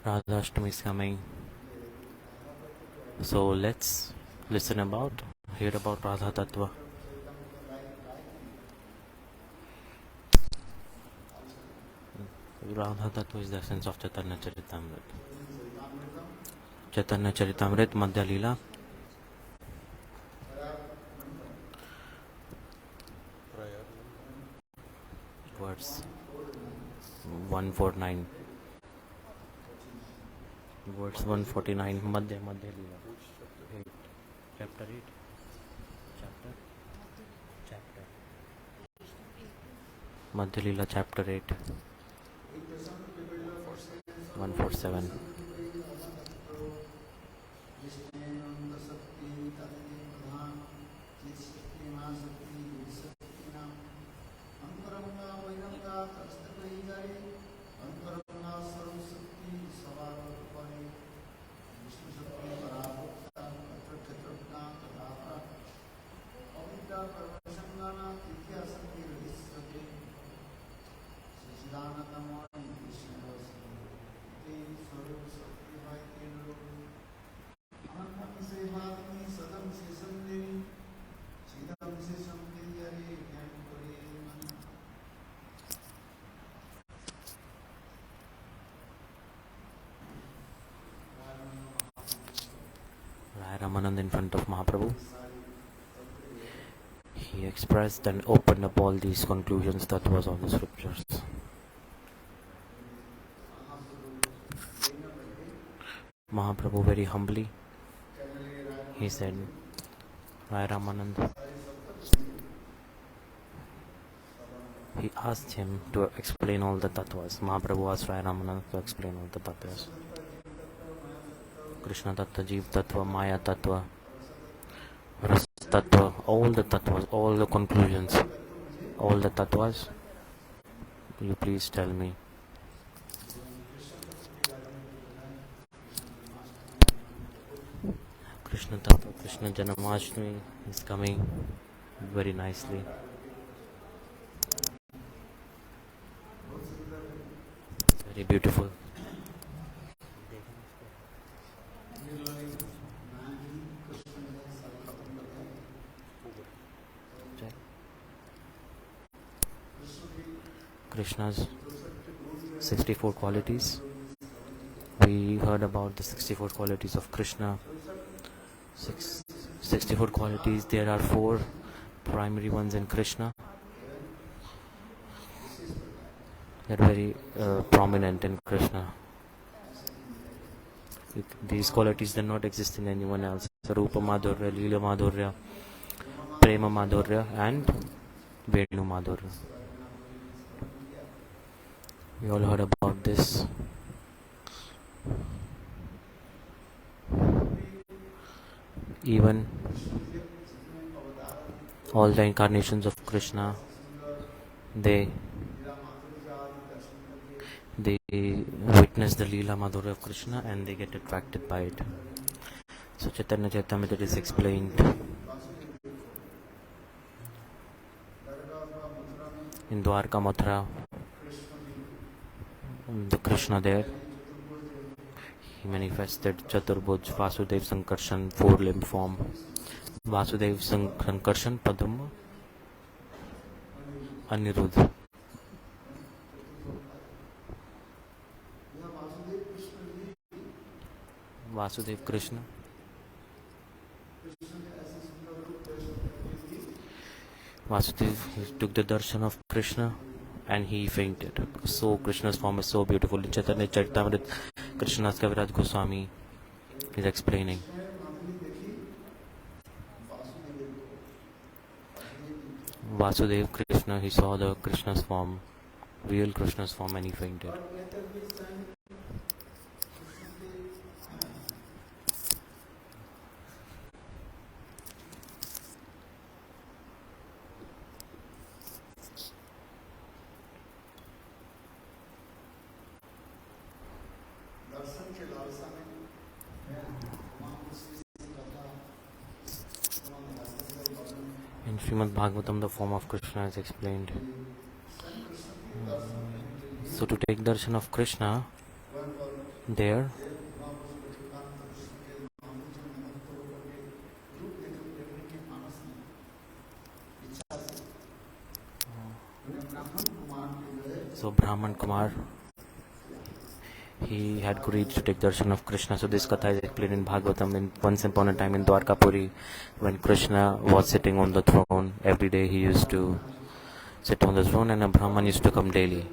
Radhashtami is coming. So let's hear about Radha Tattva. Radha Tattva is the essence of Chaitanya Charitamrita. Chaitanya Charitamrita, Madhya-lila. Verse 149. Verse 149. Madhya-lila. Chapter 8. Chapter. Madhya-lila, chapter 8. 147. Raya Ramananda in front of Mahaprabhu. He expressed and opened up all these conclusions that was of the scriptures. Mahaprabhu very humbly, he said, Raya Ramananda, he asked him to explain all the tattvas. Mahaprabhu asked Raya Ramananda to explain all the tattvas. Krishna Tattva, Jeev Tattva, Maya Tattva, Rasa Tattva, all the tattvas, all the conclusions, all the tattvas. You please tell me. Krishna Tattva, Krishna Janmashtami is coming very nicely. Very beautiful. Krishna's 64 qualities. We heard about the 64 qualities of Krishna. 64 qualities. There are 4 primary ones in Krishna. They are very prominent in Krishna. These qualities do not exist in anyone else. Rupa Madhurya, Lila Madhurya, Prema Madhurya and Venu Madhurya. We all heard about this. Even all the incarnations of Krishna, they witness the Leela Madhurya of Krishna and they get attracted by it. So Chaitanya Charitamrita is explained. In Dwarka Mathura, the Krishna there, he manifested Chaturbhuj, Vasudev Sankarshan, 4-limb form. Vasudev Sankarshan, Padma, Anirudh. Vasudev Krishna. Vasudev took the darsana of Krishna and he fainted. So Krishna's form is so beautiful. In Chaitanya Charitamrita, Krishna's Kaviraj Goswami is explaining. Vasudev Krishna, he saw the Krishna's form, real Krishna's form, and he fainted. In Srimad Bhagavatam, the form of Krishna is explained. So to take darshan of Krishna, There, so Brahman Kumar, he had agreed to take darshan of Krishna. So this katha is explained in Bhagavatam. In once upon a time in Dwarkapuri, when Krishna was sitting on the throne, every day he used to sit on the throne, and a Brahman used to come daily.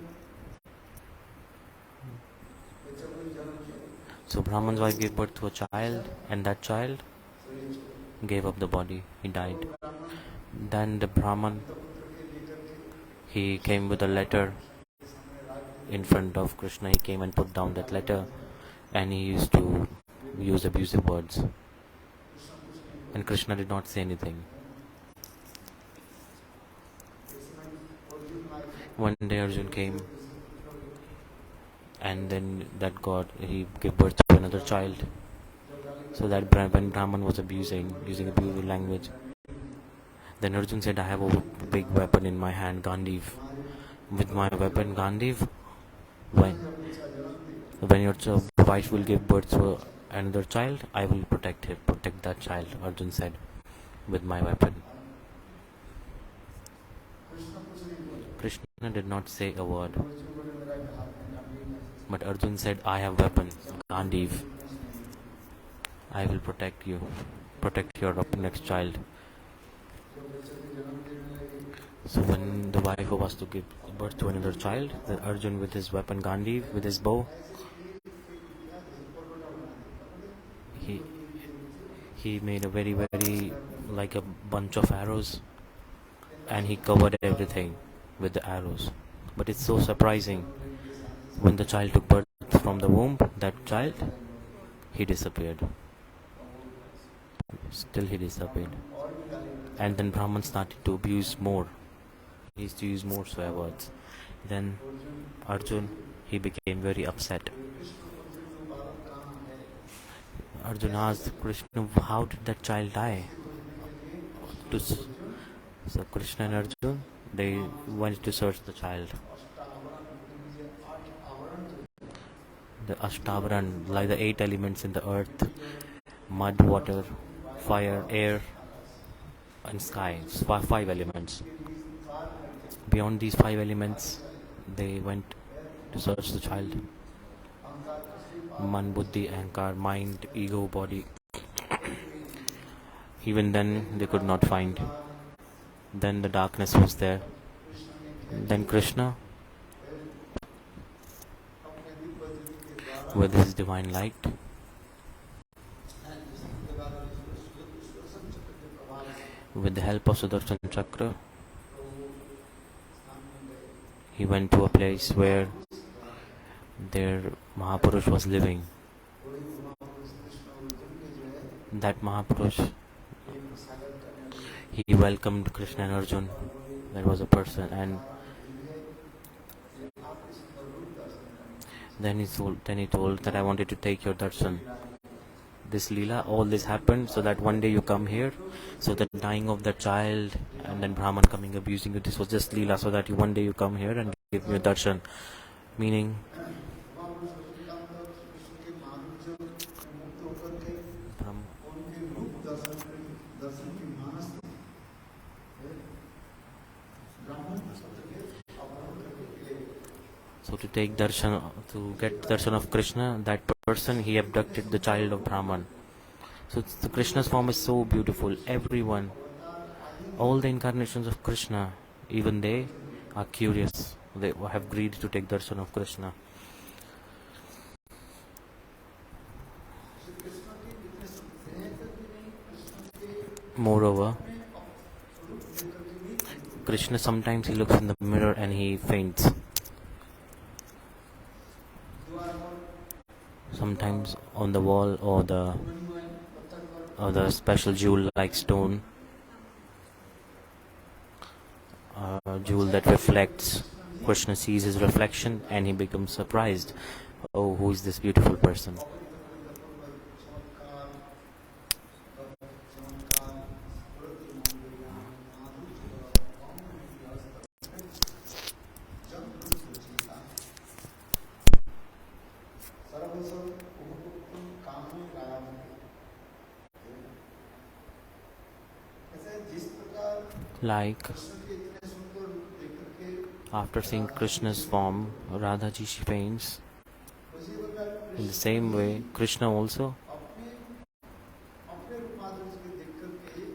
So Brahman's wife gave birth to a child, and that child gave up the body. He died. Then the Brahman, he came with a letter in front of Krishna. He came and put down that letter, and he used to use abusive words. And Krishna did not say anything. One day Arjun came, and then that god, he gave birth to another child. So that when Brahman was using abusive language, then Arjun said, I have a big weapon in my hand, Gandiv. With my weapon Gandiv, when your wife will give birth to another child, I will protect that child, Arjun said, with my weapon. Krishna did not say a word, but Arjun said, I have weapon, Gandiv. I will protect you, protect your next child. So when the wife was to give birth to another child, then Arjun with his weapon Gandiv, with his bow, he made a very, very, like a bunch of arrows, and he covered everything with the arrows. But it's so surprising, when the child took birth from the womb, that child, he disappeared. Still he disappeared. And then Brahman started to abuse more. He used to use more swear words. Then Arjun, he became very upset. Arjun asked Krishna, how did that child die? So Krishna and Arjun, they went to search the child. The Ashtavaran, like the 8 elements in the earth: mud, water, fire, air, and sky. 5 elements. Beyond these 5 elements, they went to search the child. Man, buddhi, ahankar, mind, ego, body. Even then, they could not find. Then the darkness was there. Then Krishna, with his divine light, with the help of Sudarshan Chakra, he went to a place where their Mahapurush was living. That Mahapurush, he welcomed Krishna and Arjun. That was a person, and then he told that I wanted to take your darshan. This lila, all this happened so that one day you come here. So the dying of the child, and then Brahman coming abusing you, this was just lila, so that one day you come here and give me a darshan. Meaning, so to take darshan, to get darshan of Krishna, that person, he abducted the child of Brahman. So the Krishna's form is so beautiful. Everyone, all the incarnations of Krishna, even they are curious. They have greed to take darshan of Krishna. Moreover, Krishna, sometimes he looks in the mirror and he faints. Sometimes on the wall or the special jewel-like stone, jewel that reflects, Krishna sees his reflection and he becomes surprised. Oh, who is this beautiful person? Like, after seeing Krishna's form, Radhaji she faints. In the same way, Krishna also,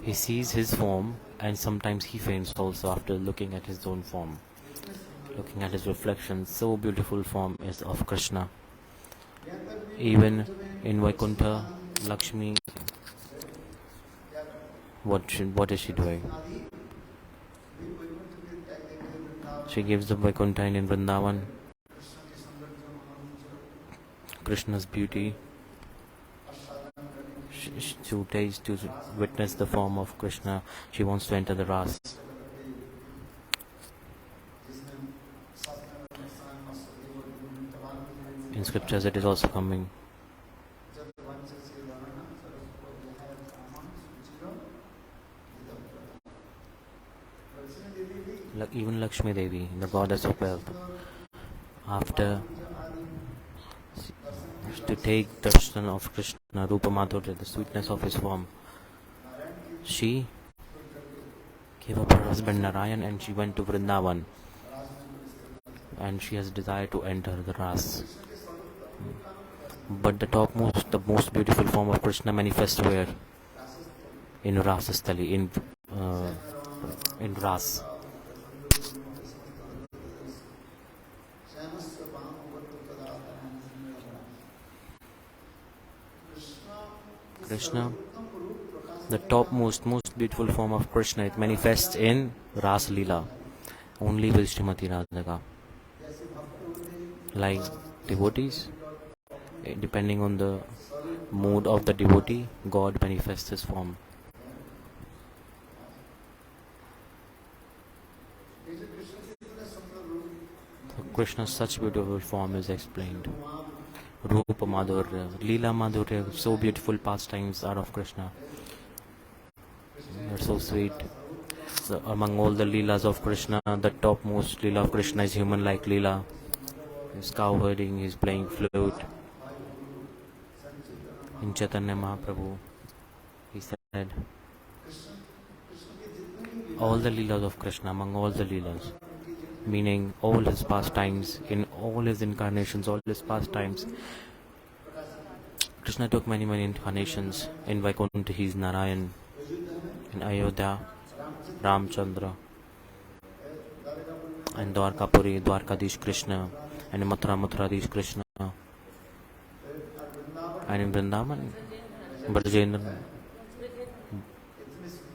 he sees his form and sometimes he faints also after looking at his own form, looking at his reflection. So beautiful form is of Krishna. Even in Vaikuntha, Lakshmi, what is she doing? She gives the Vaikuntha in Vrindavan, Krishna's beauty. To taste, to witness the form of Krishna, she wants to enter the ras. In scriptures it is also coming. Even Lakshmi Devi, the goddess of wealth, after to take darsana of Krishna, Rupa Madhurya, the sweetness of his form, she gave up her husband Narayan and she went to Vrindavan, and she has desire to enter the ras. But the most beautiful form of Krishna manifests where? In Rasastali, in ras. Krishna, the topmost, most beautiful form of Krishna, it manifests in rasa-lila, only with Srimati Radhika. Like devotees, depending on the mood of the devotee, God manifests his form. So Krishna's such beautiful form is explained. Rupa Madhurya, Leela Madhurya, so beautiful pastimes are of Krishna. They're so sweet. So among all the Leelas of Krishna, the topmost Leela of Krishna is human-like Leela. He's cow herding, he's playing flute. In Chaitanya Mahaprabhu, he said, all the Leelas of Krishna, among all the Leelas, meaning all his pastimes, in all his incarnations, all his pastimes. Krishna took many incarnations. In Vaikuntha he is Narayan, in Ayodhya Ramchandra, and Dwarkapuri Dwarkadish Krishna, and in Mathuradish Krishna, and in Vrindavan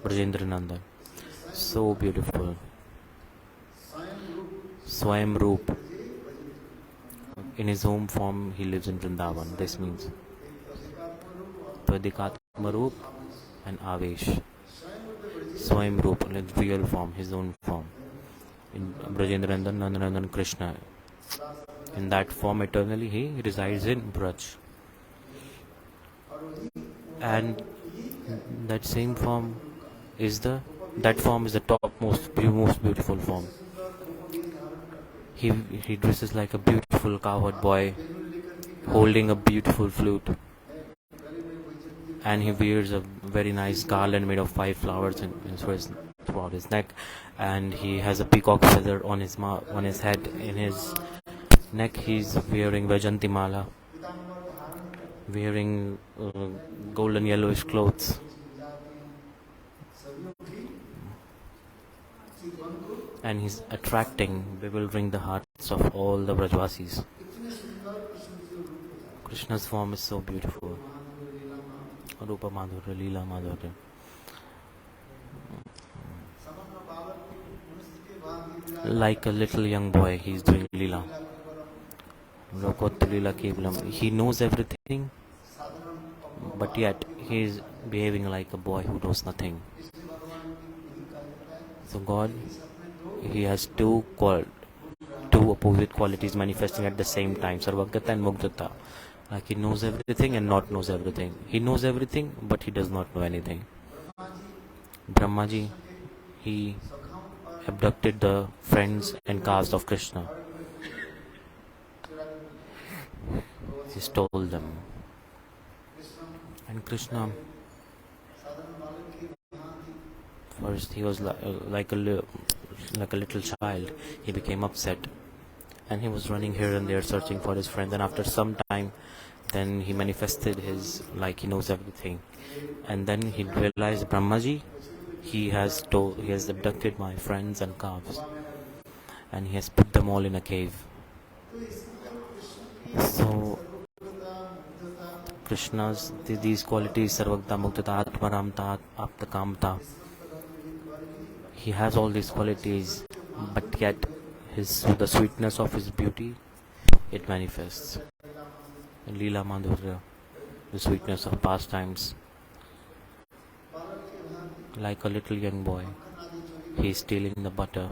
Vrajendra-nandana. So beautiful. Swayam Roop. In his home form, he lives in Vrindavan. This means Tvedikatma Roop and Avesh. Swayam Roop, in his real form, his own form. In Vrajendra-nandana Krishna. In that form, eternally, he resides in Braj. And that same form is the topmost, most beautiful form. He dresses like a beautiful cowherd boy, holding a beautiful flute, and he wears a very nice garland made of 5 flowers throughout his neck, and he has a peacock feather on his head. In his neck, he's wearing Vajanti Mala, wearing golden yellowish clothes. And he's bewildering the hearts of all the Vrajvasis. Krishna's form is so beautiful. Rupa Madhurya, Leela Madhurya. Like a little young boy, he's doing Leela. He knows everything, but yet he is behaving like a boy who knows nothing. So God, he has two opposite qualities manifesting at the same time, Sarvagata and Mugdata. Like he knows everything and not knows everything. He knows everything, but he does not know anything. Brahmaji, he abducted the friends and caste of Krishna. He stole them. And Krishna First, he was like a little child. He became upset, and he was running here and there searching for his friend. And after some time, then he manifested his, like he knows everything. And then he realized, Brahmaji, he has abducted my friends and calves, and he has put them all in a cave. So Krishna's these qualities, Sarvagta Muktata Atmaramta Aptakamta, he has all these qualities, but yet the sweetness of his beauty, it manifests. Lila Madhurya, the sweetness of pastimes. Like a little young boy, he is stealing the butter.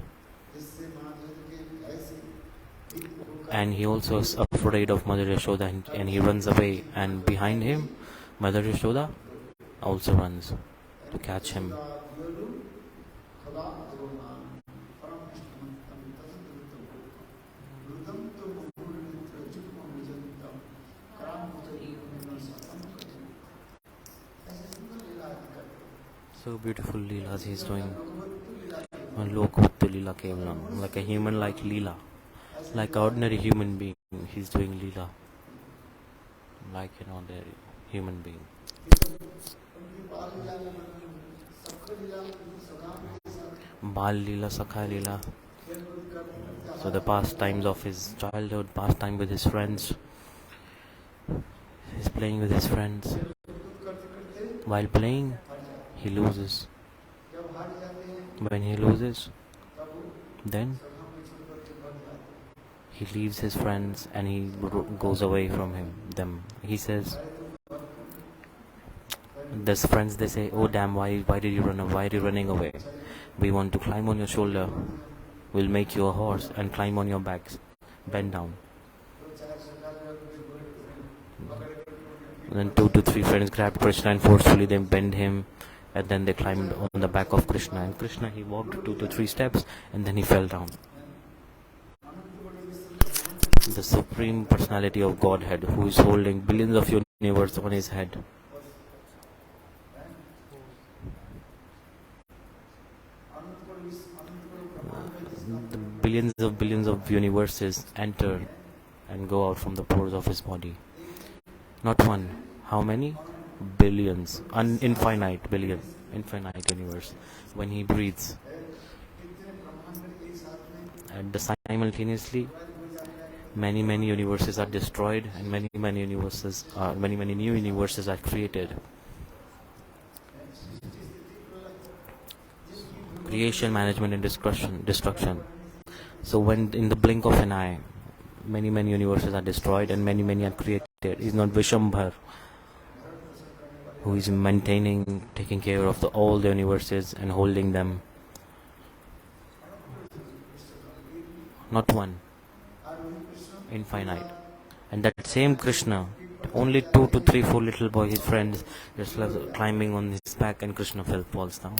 And he also is afraid of Mother Yashoda, and he runs away, and behind him Mother Yashoda also runs to catch him. So beautiful Leelas he is doing. Lokavutta Leela Kevalam, like a human like Leela. Like an ordinary human being, he's doing Leela. Like an ordinary human being. Bal Leela, Sakha Leela. So the pastimes of his childhood, pastime with his friends. He's playing with his friends. While playing, he loses. When he loses, then he leaves his friends and he goes away from them. He says, his friends, they say, oh damn, why did you run away? Why are you running away? We want to climb on your shoulder. We'll make you a horse and climb on your backs. Bend down. Then 2 to 3 friends grabbed Krishna and forcefully they bend him, and then they climbed on the back of Krishna. And Krishna, he walked 2 to 3 steps and then he fell down. The Supreme Personality of Godhead, who is holding billions of universe on his head. The billions of universes enter and go out from the pores of his body. Not one. How many? Billions. Infinite universe. When he breathes. And simultaneously, many universes are destroyed, and many new universes are created. Creation, management, and destruction. So when in the blink of an eye, many universes are destroyed and many are created. Is not Vishambhar, who is taking care of all the universes and holding them. Not one. Infinite. And that same Krishna, only 2 to 3, 4 little boys, his friends, just climbing on his back, and Krishna falls down.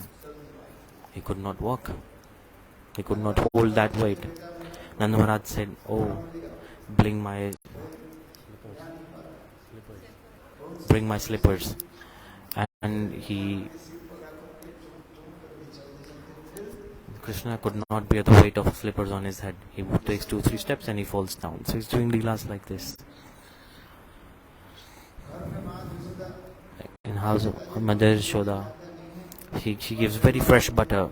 He could not walk. He could not hold that weight. Nanda Maharaj said, oh, bring my slippers. And Krishna could not bear the weight of slippers on his head. He takes 2, 3 steps and he falls down. So he's doing leelas like this. In house of Mother Yashoda, she gives very fresh butter.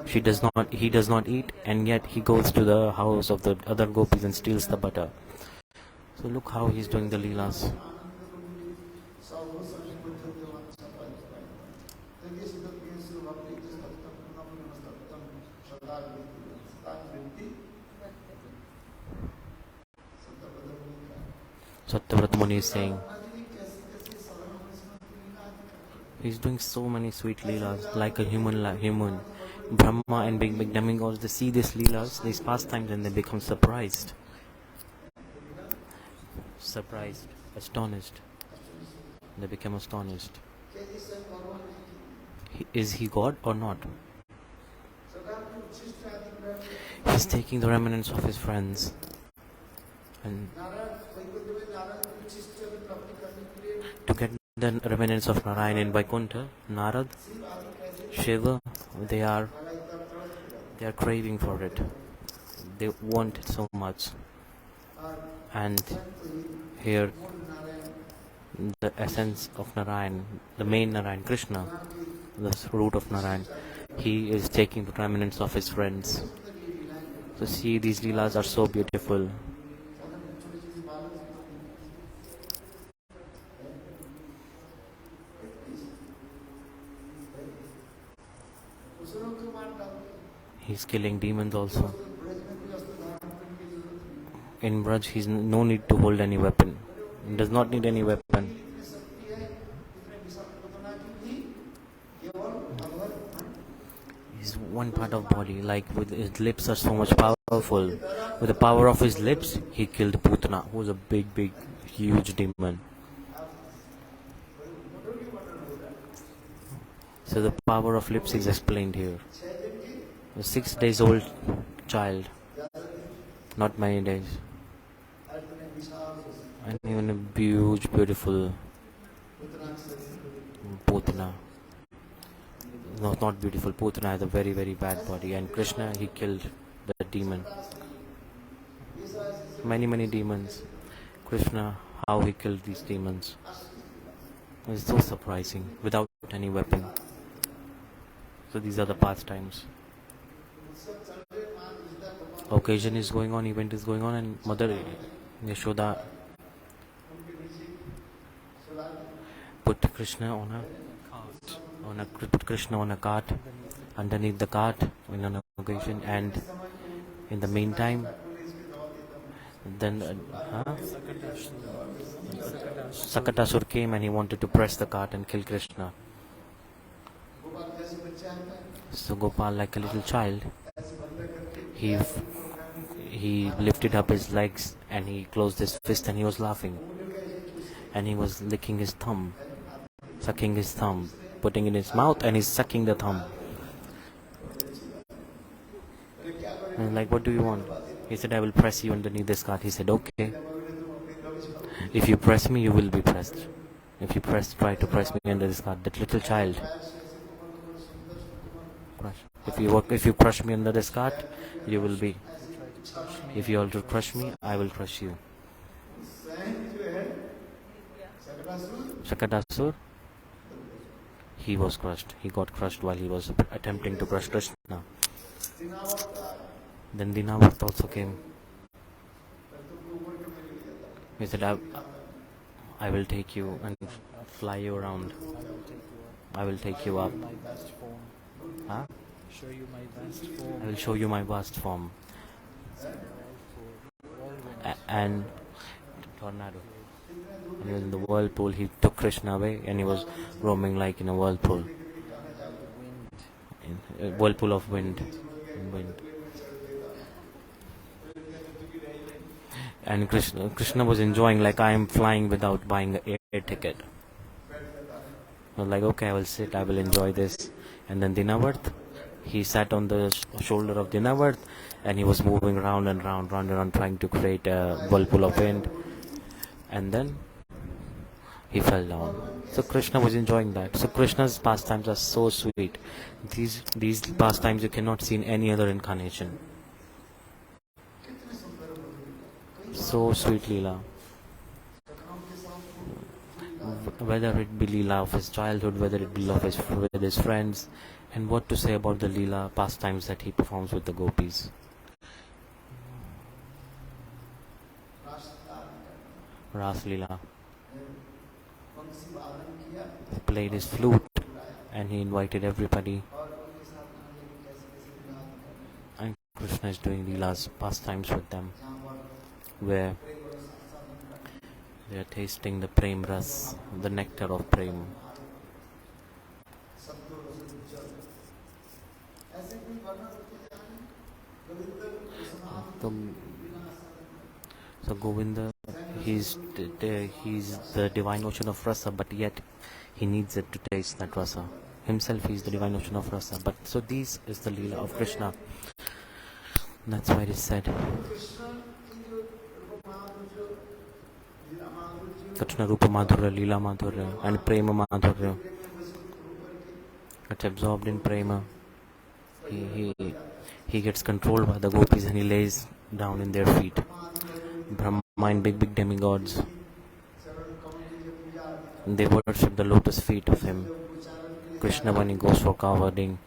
He does not eat, and yet he goes to the house of the other gopis and steals the butter. So look how he's doing the leelas. Satyavrat Muni is saying, he's doing so many sweet leelas, like a human. Brahma and big demigods, they see these leelas, these pastimes, and they become surprised, astonished. They become astonished. Is he God or not? He's taking the remnants of his friends and to get the remnants of Narayan in Vaikuntha, Narad, Shiva, they are craving for it. They want it so much. And here, the essence of Narayan, the main Narayan, Krishna, the root of Narayan, he is taking the prominence of his friends. So see, these leelas are so beautiful. He's killing demons also. In Braj, he's no need to hold any weapon. He does not need any weapon. He's one part of body, like with his lips are so much powerful. With the power of his lips, he killed Putana, who was a big, huge demon. So the power of lips is explained here. A 6 days old child, not many days, and even a huge, beautiful Putana. No, not beautiful. Putana has a very, bad body, and Krishna, he killed the demon. Many demons. Krishna, how he killed these demons. It's so surprising, without any weapon. So these are the pastimes. Occasion is going on, event is going on, and Mother Yashoda put Krishna on a cart, underneath the cart in an occasion, and in the meantime, then Sakatasur came and he wanted to press the cart and kill Krishna. So Gopal, like a little child, he lifted up his legs and he closed his fist and he was laughing. And he was licking his thumb, sucking his thumb, putting it in his mouth, and he's sucking the thumb. And like, what do you want? He said, I will press you underneath this cart. He said, okay. If you press me, you will be pressed. If you try to press me under this cart, that little child. If you crush me under this cart, you will be. If you also crush me, I will crush you. Sakatasur, he was crushed. He got crushed while he was attempting to crush Krishna. Then Dinavart also came. He said, I will take you and fly you around. I will take you up. Huh? I will show you my vast form. And tornado. And he was in the whirlpool. He took Krishna away and he was roaming like in a whirlpool. In a whirlpool of wind. And Krishna was enjoying, like, I am flying without buying an air ticket. I was like, okay, I will sit, I will enjoy this. And then Dinavart, he sat on the shoulder of Dinavart and he was moving round and round, trying to create a whirlpool of wind. And then he fell down. So Krishna was enjoying that. So Krishna's pastimes are so sweet. These pastimes you cannot see in any other incarnation. So sweet Leela. Whether it be Leela of his childhood, whether it be with his friends, and what to say about the Leela pastimes that he performs with the gopis. Rasa-lila. He played his flute and he invited everybody. And Krishna is doing Leela's pastimes with them, where they are tasting the prem ras, the nectar of prem. So Govinda, he's the divine ocean of rasa, but yet he needs it to taste that rasa. Himself, he is the divine ocean of rasa. But so this is the Leela of Krishna. That's why it is said, Krishna Rupa Madhurya, Leela Madhurya, and Prema Madhurya. gets absorbed in prema. He gets controlled by the gopis and he lays down in their feet. Brahma and big demigods, they worship the lotus feet of him. Krishna, when he goes for cowherding,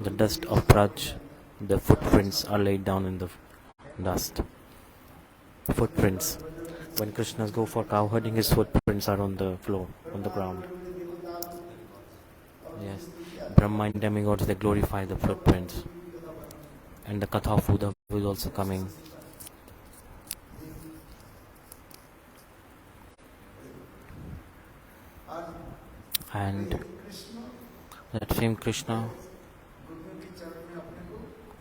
the dust of Vraj, the footprints are laid down in the dust. Footprints. When Krishnas go for cowherding, his footprints are on the floor, on the ground. Yes. Brahma and demigods, they glorify the footprints. And the Katha of Uddhava is also coming. And that same Krishna,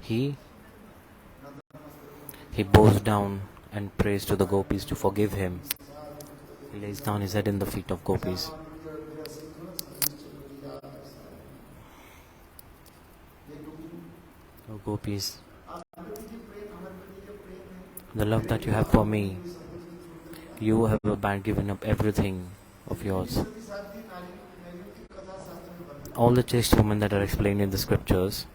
he bows down and prays to the gopis to forgive him. He lays down his head in the feet of gopis. Oh gopis, the love that you have for me, you have given up everything of yours. All the chaste women that are explained in the scriptures,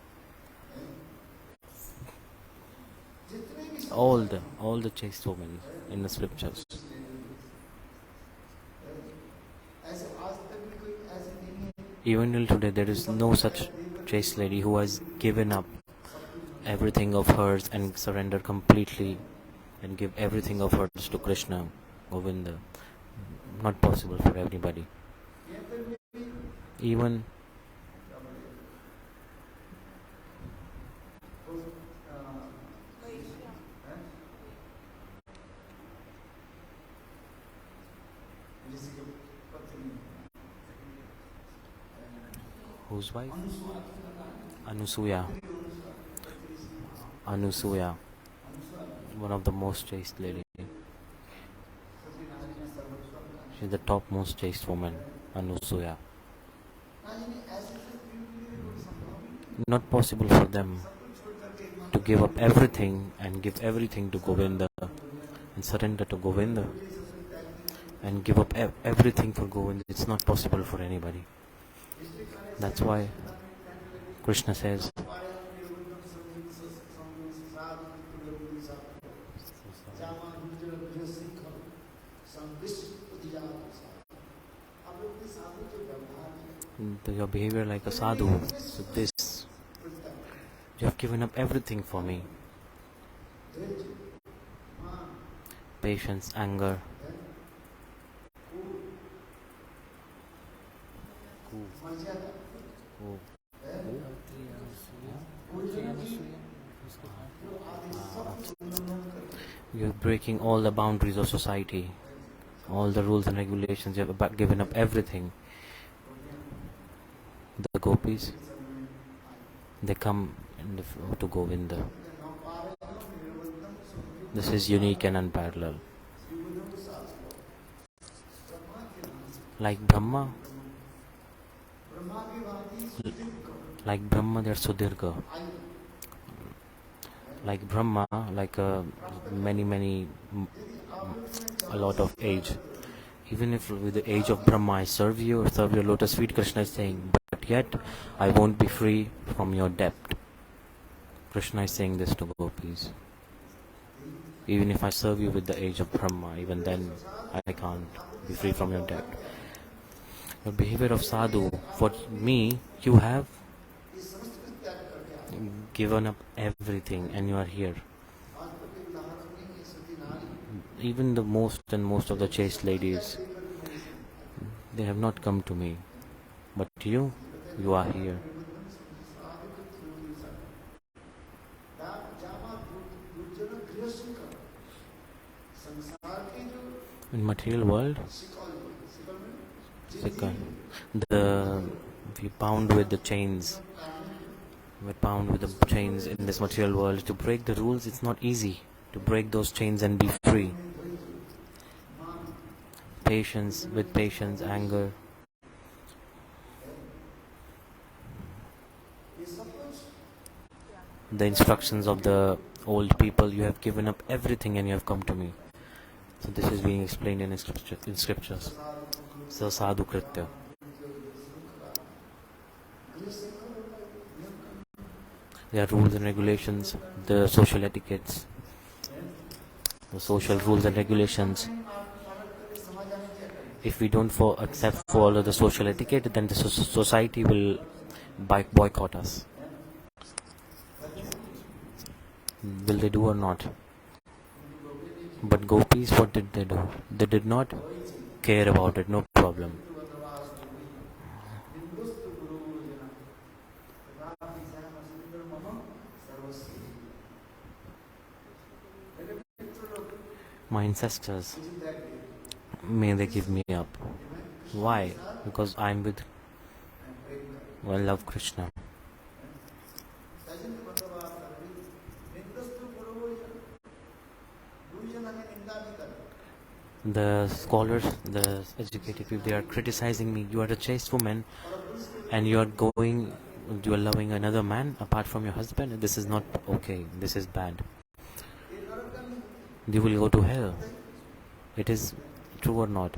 all the chaste women in the scriptures, even till today there is no such chaste lady who has given up everything of hers and surrender completely and give everything of hers to Krishna, Govinda. Not possible for everybody. Even whose wife? Anusuya, one of the most chaste lady. She's the topmost chaste woman, Anusuya. Not possible for them to give up everything and give everything to Govinda and surrender to Govinda and give up everything for Govinda. It's not possible for anybody. That's why Krishna says, your behavior like a sadhu, so this, you have given up everything for me. Patience, anger, you're breaking all the boundaries of society, all the rules and regulations. You have given up everything. The gopis, they come to Govinda. This is unique and unparalleled. Like Brahma, they're Sudirga. Like Brahma, like a lot of age. Even if with the age of Brahma I serve you or serve your lotus feet, Krishna is saying, but yet I won't be free from your debt. Krishna is saying this to gopis. Even if I serve you with the age of Brahma, even then I can't be free from your debt. Your behavior of sadhu, for me, you have given up everything and you are here. Even the most of the chaste ladies, they have not come to me, but you are here. In material world, we bound with the chains. We're bound with the chains in this material world. To break the rules, it's not easy to break those chains and be free. Patience, anger. The instructions of the old people, you have given up everything and you have come to me. So this is being explained in scriptures. So sadhu kritya. There are rules and regulations, the social etiquettes, the social rules and regulations. If we don't follow the social etiquette, then the society will boycott us. Will they do or not? But gopis, what did they do? They did not care about it, no problem. My ancestors, may they give me up. Why? Because I love Krishna. The scholars, the educated people, they are criticizing me. You are a chaste woman and you are loving another man apart from your husband. This is not okay. This is bad. You will go to hell. It is true or not?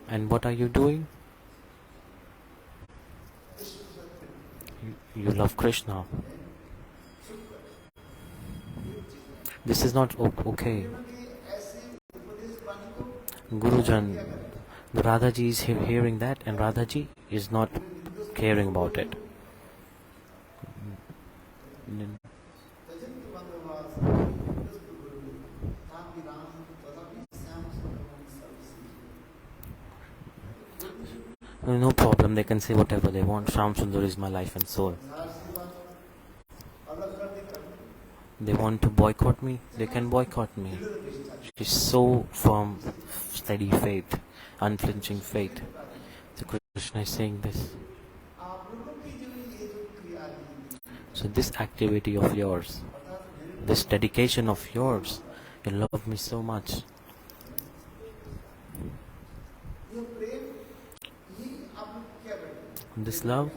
And what are you doing? You love Krishna. This is not okay. Gurujan, Radhaji is hearing that and Radhaji is not caring about it. No problem, they can say whatever they want. Syamasundara is my life and soul. They want to boycott me, they can boycott me. She's so firm, steady faith, unflinching faith. So Krishna is saying this. So this activity of yours, this dedication of yours, you love me so much. This love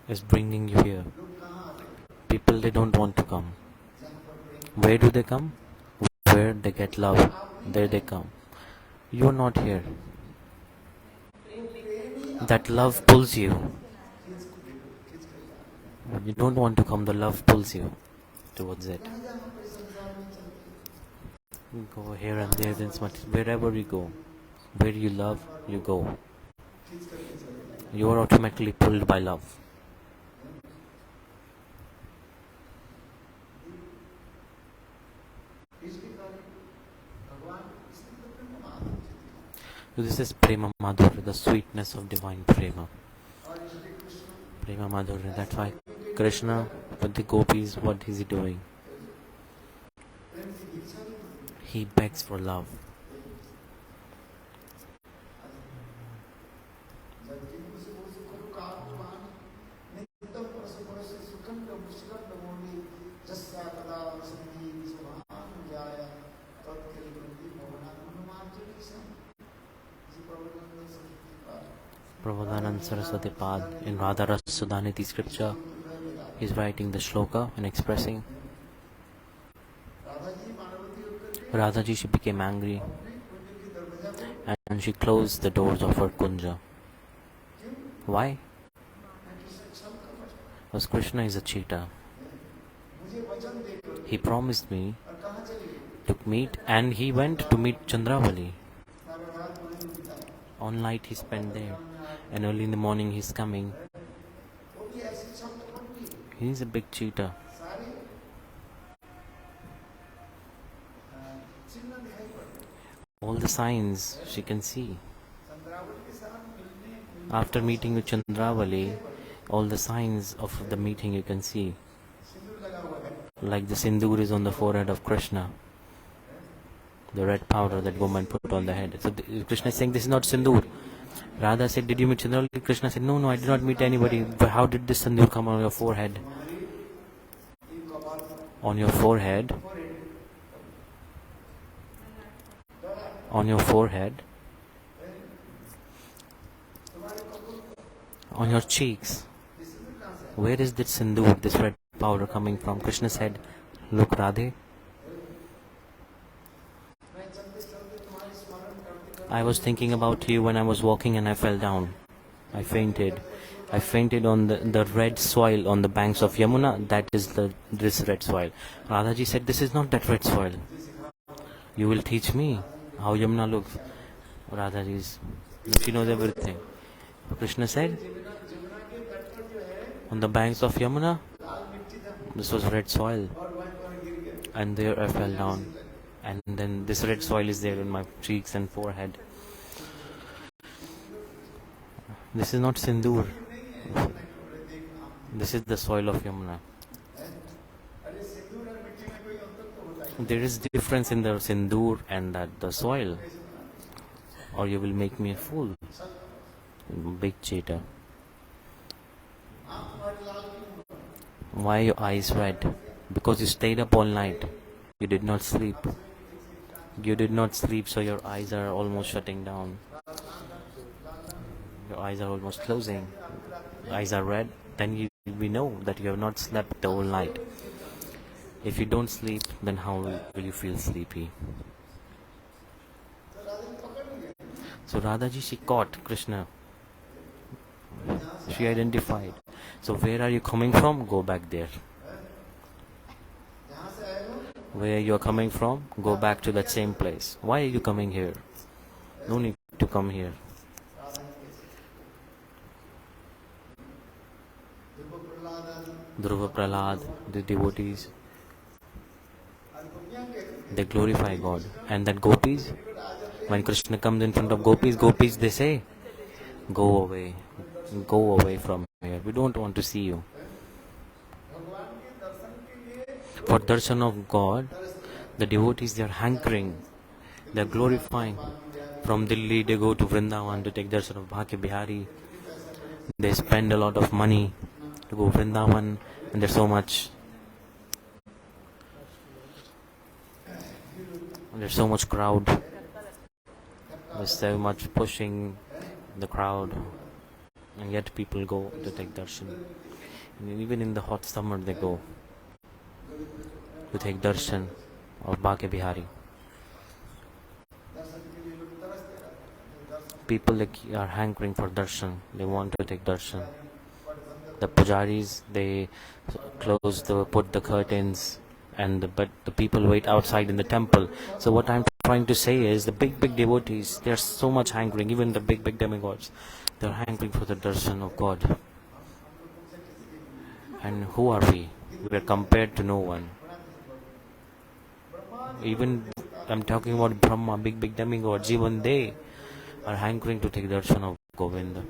is bringing you here. People, they don't want to come. Where do they come? Where they get love, there they come. You are not here. That love pulls you. When you don't want to come, the love pulls you towards it. You go here and there, then wherever we go, where you love, you go. You are automatically pulled by love. So this is Prema Madhurya, the sweetness of divine Prema. Prema Madhurya, that's why Krishna, with the gopis, what is he doing? He begs for love. Prabodhanand Saraswati Pad in Radha Sudaniti scripture is writing the shloka and expressing. Radhaji, she became angry and she closed the doors of her kunja. Why? Because Krishna is a cheater. He promised me to meet and he went to meet Chandravali. All night he spent there. And early in the morning he's coming. He's a big cheater. All the signs she can see. After meeting with Chandravali, all the signs of the meeting you can see. Like the sindoor is on the forehead of Krishna. The red powder that woman put on the head. So Krishna is saying this is not sindoor. Radha said, did you meet Chandravali? Krishna said, no, I did not meet anybody. But how did this sindoor come on your forehead? On your forehead. On your forehead. On your cheeks. Where is this sindoor, this red powder coming from? Krishna said, look Radhe. I was thinking about you when I was walking and I fell down. I fainted. I fainted on the red soil on the banks of Yamuna. That is this red soil. Radhaji said, this is not that red soil. You will teach me how Yamuna looks. She knows everything. Krishna said, on the banks of Yamuna, this was red soil. And there I fell down. And then this red soil is there in my cheeks and forehead. This is not Sindoor. This is the soil of Yamuna. There is difference in the Sindoor and the soil. Or you will make me a fool. Big cheater. Why are your eyes red? Because you stayed up all night. You did not sleep. You did not sleep, so your eyes are almost shutting down. Your eyes are almost closing. Eyes are red. Then we know that you have not slept the whole night. If you don't sleep, then how will you feel sleepy? So Radhaji, she caught Krishna. She identified. So where are you coming from? Go back there. Where you are coming from? Go back to that same place. Why are you coming here? No need to come here. Dhruva Prahlad, the devotees, they glorify God. And that gopis, when Krishna comes in front of gopis they say, go away from here. We don't want to see you. For darshan of God, the devotees, they are hankering, they are glorifying. From Delhi they go to Vrindavan to take darshan of Bhakya Bihari. They spend a lot of money to go Vrindavan, and there's so much crowd. There's so much pushing the crowd, and yet people go to take darshan. And even in the hot summer they go to take darshan of Bhakya Bihari. People are hankering for darshan. They want to take darshan. The pujaris, they put the curtains, but the people wait outside in the temple. So what I'm trying to say is, the big devotees, they're so much hankering. Even the big demigods, they're hankering for the darshan of God. And who are we? We are compared to no one. Even I'm talking about Brahma, big demigods, even they are hankering to take darshan of Govinda.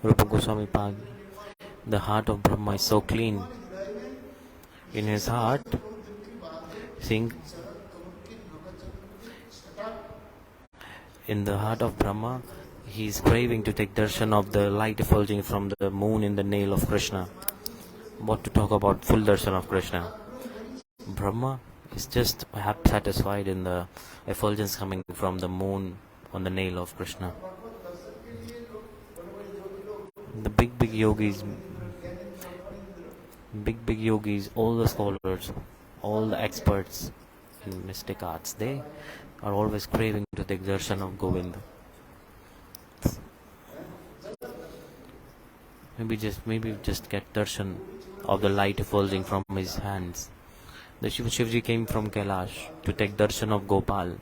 Rupa Goswami Pad, the heart of Brahma is so clean. In his heart, in the heart of Brahma, he is craving to take darshan of the light effulging from the moon in the nail of Krishna. What to talk about full darshan of Krishna? Brahma is just satisfied in the effulgence coming from the moon on the nail of Krishna. The big yogis, all the scholars, all the experts in mystic arts, they are always craving to take darshan of Govinda. Maybe just get darshan of the light effulging from his hands. The Shivji came from Kailash to take darshan of Gopal.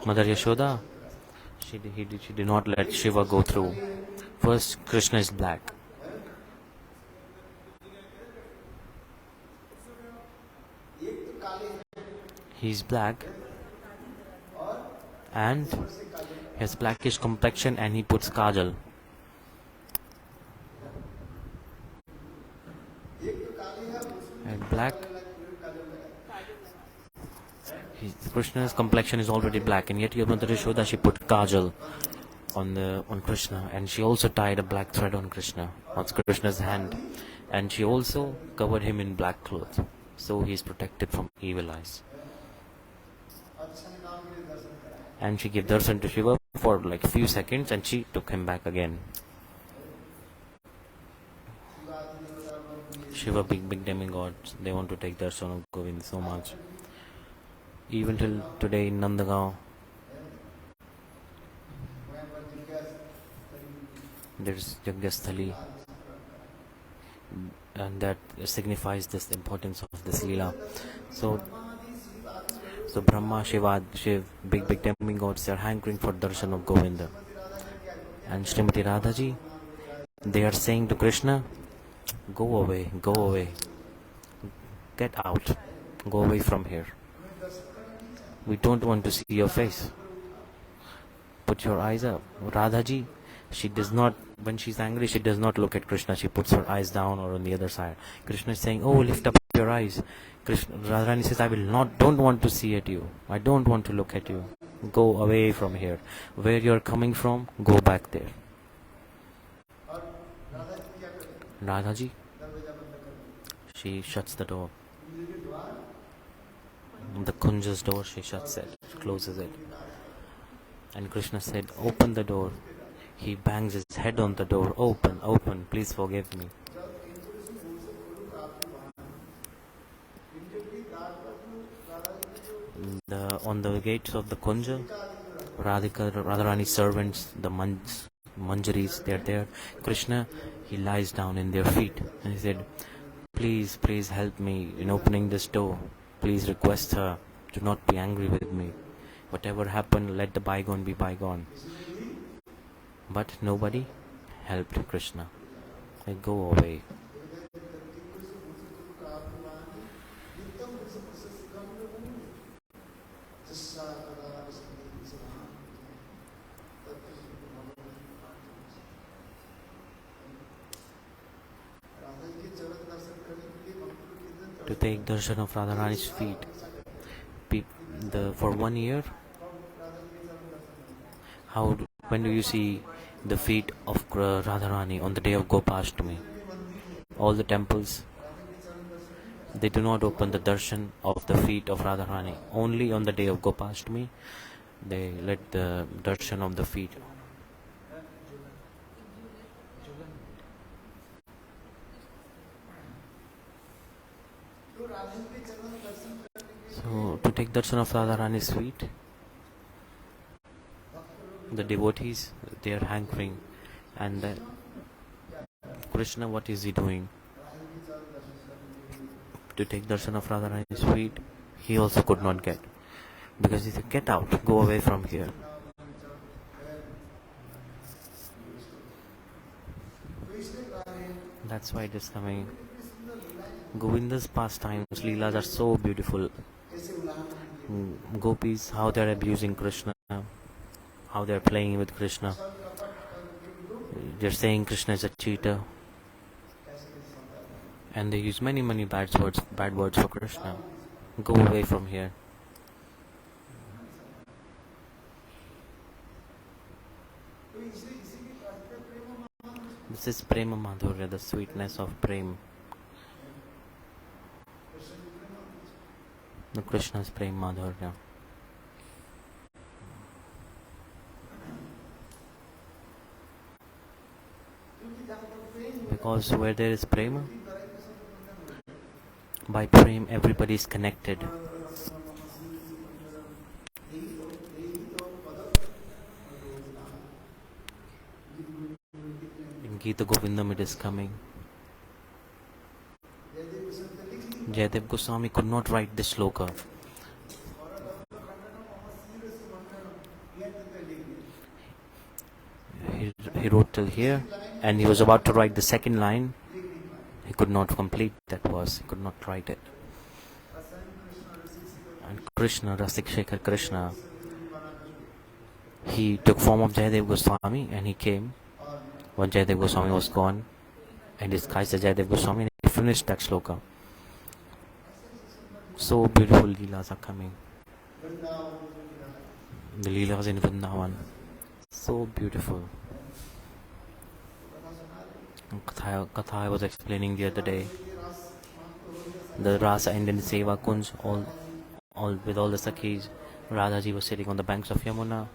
Mother Yashoda, she did not let Shiva go through. First, Krishna is black. He's black and he has blackish complexion, and he puts kajal. And black, Krishna's complexion is already black, and yet Mother Yashoda, she put kajal on Krishna, and she also tied a black thread on Krishna's hand, and she also covered him in black clothes, so he is protected from evil eyes. And she gave darshan to Shiva for like a few seconds, and she took him back again. Shiva, big demigods, they want to take darshan of Govinda so much. Even till today in Nandagaon, there's Yagyasthali, and that signifies this importance of this Leela. So, so Brahma, Shiv, big demigods, they are hankering for darshan of Govinda. And Srimati Radhaji, they are saying to Krishna, go away, get out, go away from here. We don't want to see your face. Put your eyes up. Radhaji, she does not, when she's angry, she does not look at Krishna. She puts her eyes down or on the other side. Krishna is saying, oh, lift up your eyes. Radharani says, don't want to see at you. I don't want to look at you. Go away from here. Where you're coming from, go back there. Radhaji, she shuts the door. The Kunja's door, she shuts it, closes it. And Krishna said, open the door. He bangs his head on the door. Open, please forgive me. On the gates of the Kunja, Radharani's servants, the Manjaris, they're there. Krishna, he lies down in their feet and he said, please help me in opening this door. Please request her to not be angry with me. Whatever happened, let the bygone be bygone. But nobody helped Krishna. They go away. To take darshan of Radharani's feet, for 1 year, when do you see the feet of Radharani on the day of Gopastami? All the temples, they do not open the darshan of the feet of Radharani. Only on the day of Gopastami, they let the darshan of the feet. So, to take darshan of Radharani's feet, the devotees, they are hankering, and then Krishna, what is he doing? To take darshan of Radharani's feet, he also could not get, because he said, get out, go away from here. That's why it is coming. Govinda's pastimes, leelas are so beautiful. Gopis, how they are abusing Krishna, how they are playing with Krishna. They are saying Krishna is a cheater, and they use many bad words for Krishna. Go away from here. This is Prema Madhurya, the sweetness of Prem. The Krishna's Prema Madhurya. Because where there is Prema, by Prem everybody is connected. In Gita Govindam it is coming. Jayadev Goswami could not write this sloka. He wrote till here, and he was about to write the second line. He could not complete that verse. He could not write it. And Krishna, Rasik Krishna, he took form of Jayadev Goswami, and he came when Jayadev Goswami was gone, and disguised as Jayadev Goswami, and he finished that sloka. So beautiful leelas are coming. The leelas in Vrindavan, so beautiful. Katha I was explaining the other day. The Rasa Indian Seva Kunj, all with all the Sakhis. Radhaji was sitting on the banks of Yamuna.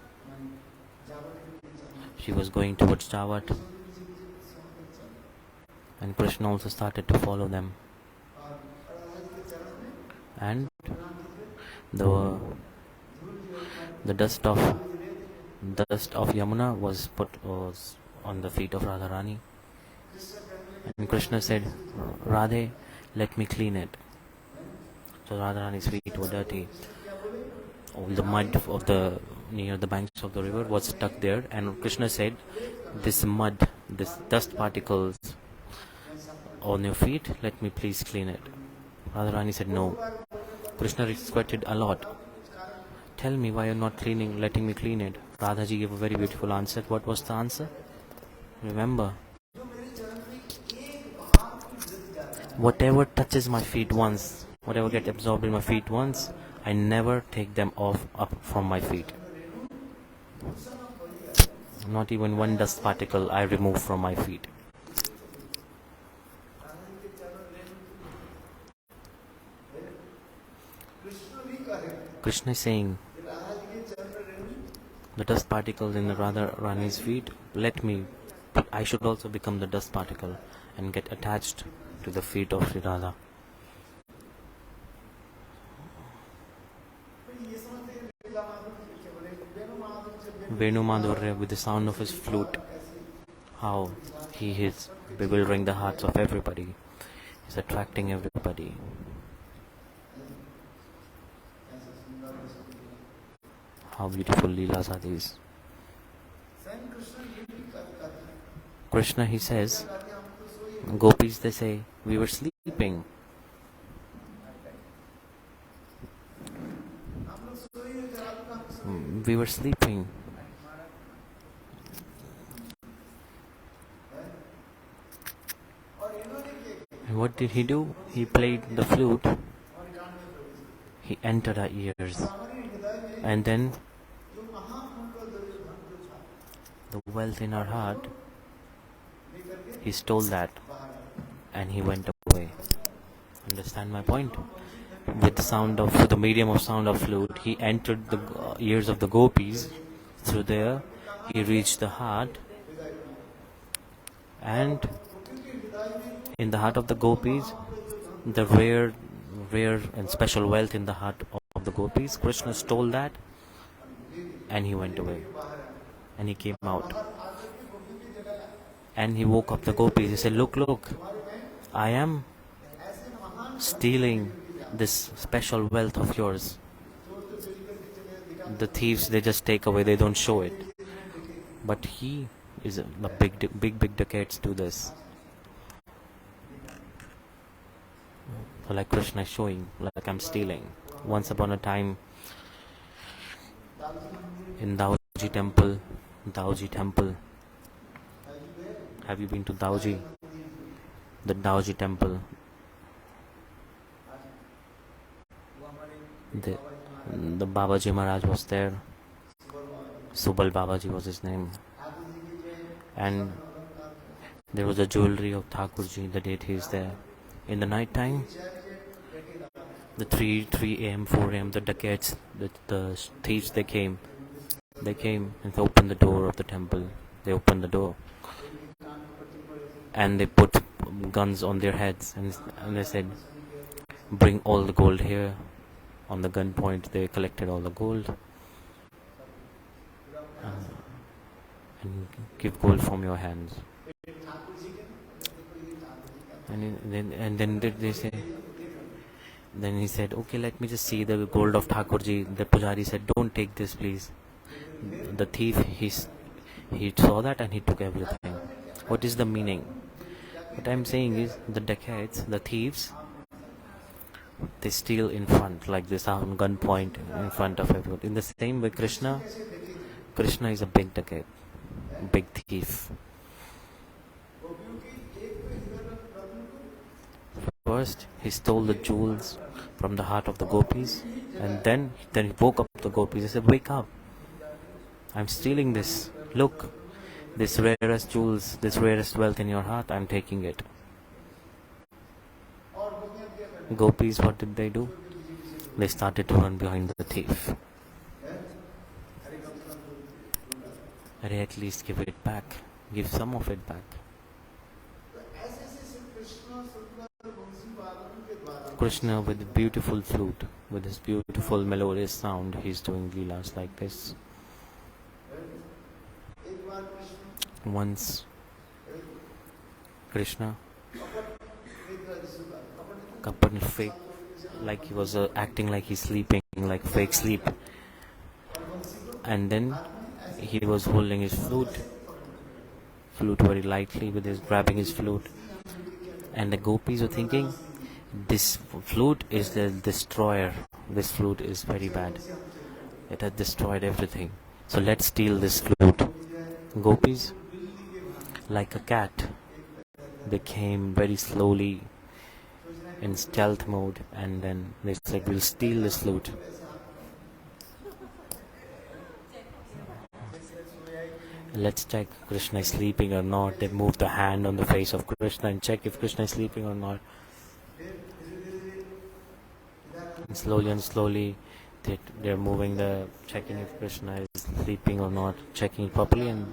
She was going towards Javat, and Krishna also started to follow them. And The the dust of Yamuna was on the feet of Radharani, and Krishna said, Radhe, let me clean it. So Radharani's feet were dirty. All the mud of the near the banks of the river was stuck there, and Krishna said, this mud, this dust particles on your feet, let me please clean it. Radharani said no. Krishna requested a lot. Tell me why you're not letting me clean it. Radhaji gave a very beautiful answer. What was the answer? Remember, whatever touches my feet once, whatever gets absorbed in my feet once, I never take them up from my feet. Not even one dust particle I remove from my feet. Krishna is saying, the dust particles in the Radharani's feet, I should also become the dust particle and get attached to the feet of Sri Radha. Venu Madhurya, with the sound of his flute, how he is bewildering the hearts of everybody. He's attracting everybody. How beautiful Leelas are these. Krishna, he says, gopis, they say, we were sleeping. We were sleeping. And what did he do? He played the flute. He entered our ears. And then the wealth in our heart, he stole that and he went away. Understand my point? With the medium of sound of flute, he entered the ears of the gopis. Through there, he reached the heart, and in the heart of the gopis, the rare and special wealth in the heart of the gopis, Krishna stole that and he went away. And he came out. And he woke up the gopis. He said, look, I am stealing this special wealth of yours. The thieves, they just take away, they don't show it. But he is a big decades do this. Like Krishna is showing, like I'm stealing. Once upon a time, in Daoji temple. Have you been to Daoji? The Daoji temple. The Babaji Maharaj was there. Subal Babaji was his name. And there was a jewelry of Thakurji, the deity is there. In the night time, the 3 a.m., 4 a.m., the dacoits, the thieves, they came and they opened the door of the temple. They opened the door and they put guns on their heads and they said, bring all the gold here. On the gunpoint, they collected all the gold and give gold from your hands. And then they say, then he said, okay, let me just see the gold of Thakurji. The pujari said, don't take this, please. The thief, he saw that and he took everything. What is the meaning? What I'm saying is, the dacoits, the thieves, they steal in front, like this, on gunpoint, in front of everyone. In the same way, Krishna is a big dacoit, big thief. First, he stole the jewels from the heart of the gopis, and then he woke up the gopis. He said, wake up, I'm stealing this. Look, this rarest jewels, this rarest wealth in your heart, I'm taking it. Gopis, what did they do? They started to run behind the thief. At least give it back. Give some of it back. Krishna with beautiful flute, with his beautiful melodious sound, he's doing leelas like this. Once Krishna, fake, like he was acting like he's sleeping, like fake sleep, and then he was holding his flute very lightly with his grabbing his flute, and the gopis were thinking, this flute is the destroyer. This flute is very bad. It has destroyed everything. So let's steal this flute. Gopis, like a cat, they came very slowly in stealth mode, and then they said, we'll steal this flute. Let's check Krishna is sleeping or not. They move the hand on the face of Krishna and check if Krishna is sleeping or not. And slowly they're moving checking if Krishna is sleeping or not, checking it properly, and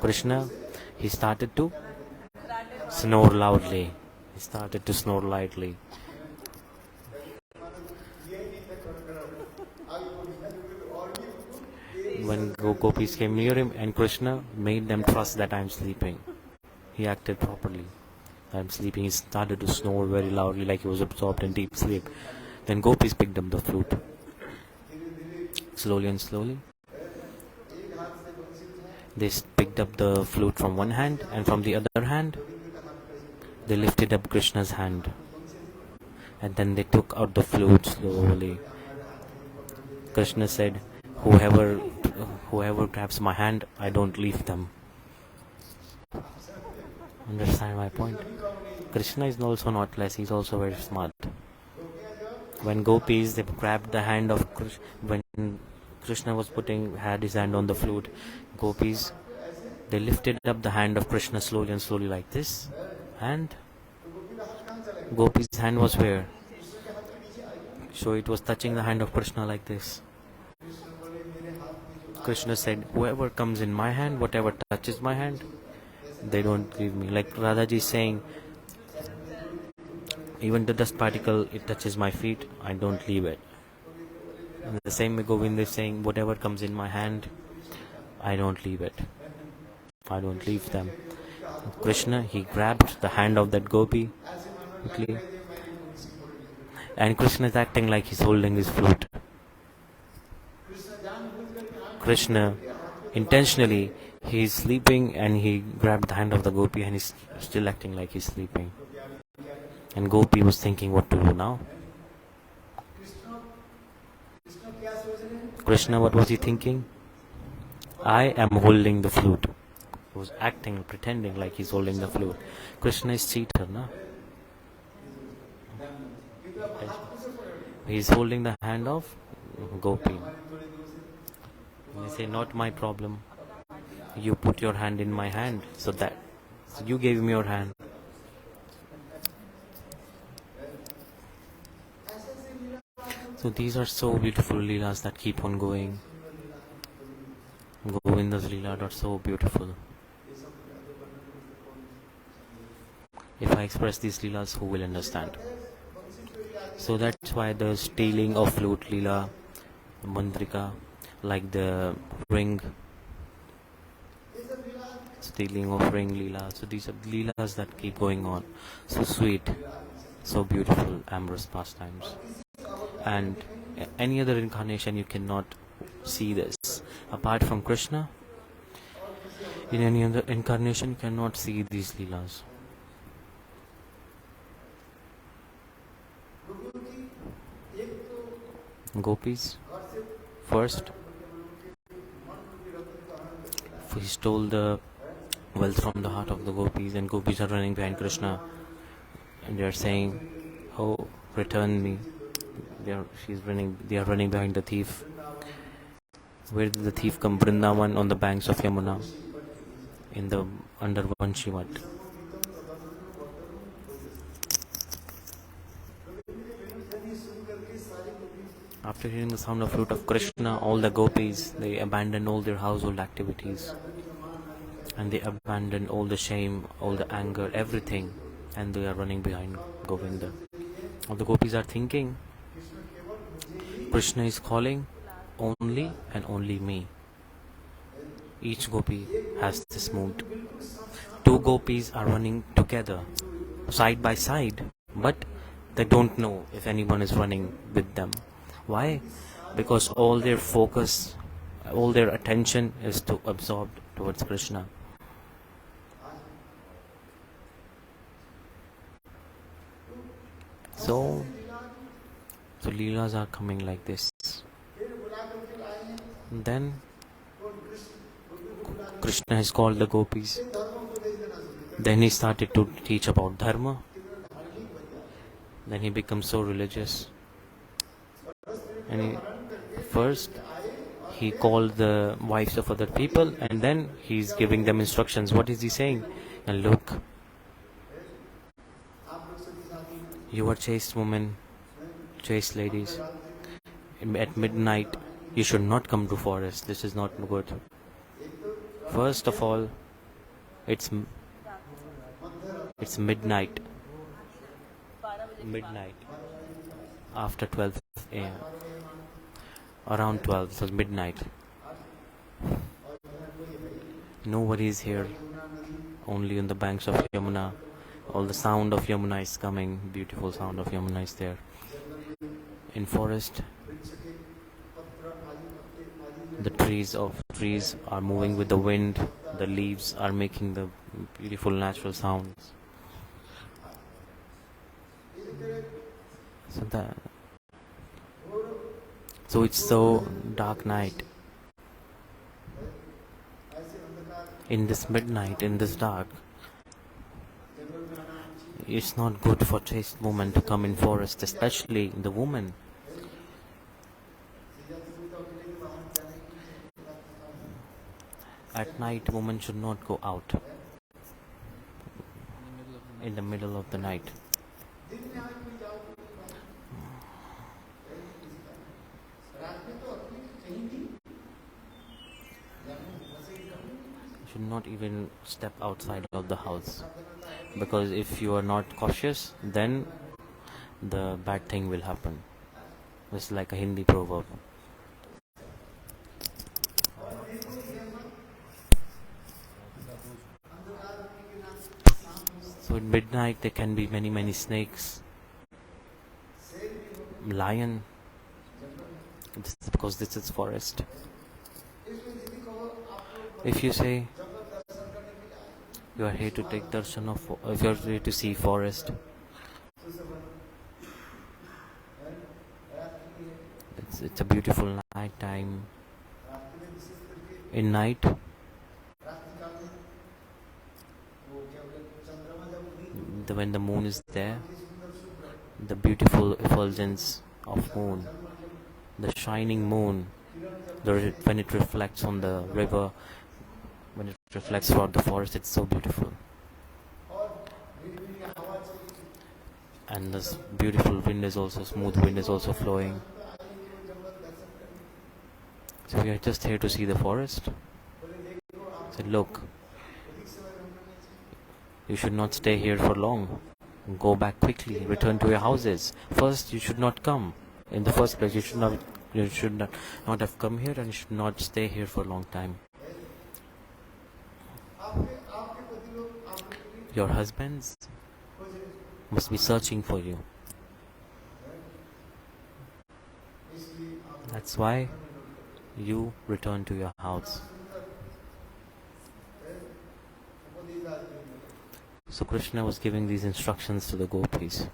Krishna, he started to snore loudly. When gopis came near him, and Krishna made them trust that I'm sleeping. He acted properly. I'm sleeping. He started to snore very loudly like he was absorbed in deep sleep. Then gopis picked up the flute. Slowly. They picked up the flute from one hand, and from the other hand, they lifted up Krishna's hand. And then they took out the flute slowly. Krishna said, whoever grabs my hand, I don't leave them. Understand my point? Krishna is also not less, he's also very smart. When gopis, they grabbed the hand of Krishna, when Krishna had his hand on the flute, gopis, they lifted up the hand of Krishna slowly like this, and Gopi's hand was where? So it was touching the hand of Krishna like this. Krishna said, whoever comes in my hand, whatever touches my hand, they don't leave me. Like Radhaji is saying, even the dust particle, it touches my feet, I don't leave it. And the same way Govinda is saying, whatever comes in my hand, I don't leave it. I don't leave them. Krishna, he grabbed the hand of that gopi quickly, and Krishna is acting like he's holding his flute. Krishna, intentionally, he's sleeping, and he grabbed the hand of the gopi, and he's still acting like he's sleeping. And gopi was thinking what to do now. Krishna, what was he thinking? I am holding the flute. He was acting, pretending like he's holding the flute. Krishna is cheater, na? He's holding the hand of gopi. They say, not my problem. You put your hand in my hand, so you gave me your hand. So these are so beautiful leelas that keep on going. Govinda's leelas are so beautiful. If I express these leelas, who will understand? So that's why the stealing of flute leela, mandrika, like the ring, stealing of ring leela. So these are leelas that keep going on. So sweet, so beautiful, amorous pastimes. And any other incarnation you cannot see this. Apart from Krishna, in any other incarnation you cannot see these leelas. Gopis, first, he stole the wealth from the heart of the gopis, and gopis are running behind Krishna, and they are saying, oh, return me. They are running behind the thief. Where did the thief come? Vrindavan, on the banks of Yamuna, under Vanshivat. After hearing the sound of flute of Krishna, all the gopis, they abandoned all their household activities, and they abandoned all the shame, all the anger, everything, and they are running behind Govinda. All the gopis are thinking, Krishna is calling only and only me. Each gopi has this mood. Two gopis are running together, side by side, but they don't know if anyone is running with them. Why? Because all their focus, all their attention is to absorbed towards Krishna. So leelas are coming like this. And then Krishna has called the gopis. Then he started to teach about dharma. Then he becomes so religious. And first he called the wives of other people, and then he's giving them instructions. What is he saying? Now look, you are chaste women, chaste ladies. At midnight, you should not come to forest. This is not good. First of all, it's midnight. Midnight. After 12 a.m. Around 12, so midnight. Nobody is here. Only on the banks of Yamuna. All the sound of Yamuna is coming. Beautiful sound of Yamuna is there. In forest, the trees are moving with the wind. The leaves are making the beautiful natural sounds. So it's so dark night. In this midnight, in this dark, it's not good for chaste women to come in forest, especially the woman. At night, women should not go out in the middle of the night. Should not even step outside of the house, because if you are not cautious, then the bad thing will happen. It's like a Hindi proverb. So at midnight there can be many snakes, lion, because this is forest. If you say you are here to take darsana of, if you are here to see forest, it's a beautiful night time. In night, when the moon is there, the beautiful effulgence of moon, the shining moon, when it reflects on the river, when it reflects throughout the forest, it's so beautiful. And this beautiful wind is also, smooth wind is also flowing. So we are just here to see the forest. So look, you should not stay here for long. Go back quickly, return to your houses. First, you should not come. In the first place, you should not have come here, and you should not stay here for a long time. Your husbands must be searching for you. That's why you return to your house. So Krishna was giving these instructions to the gopis.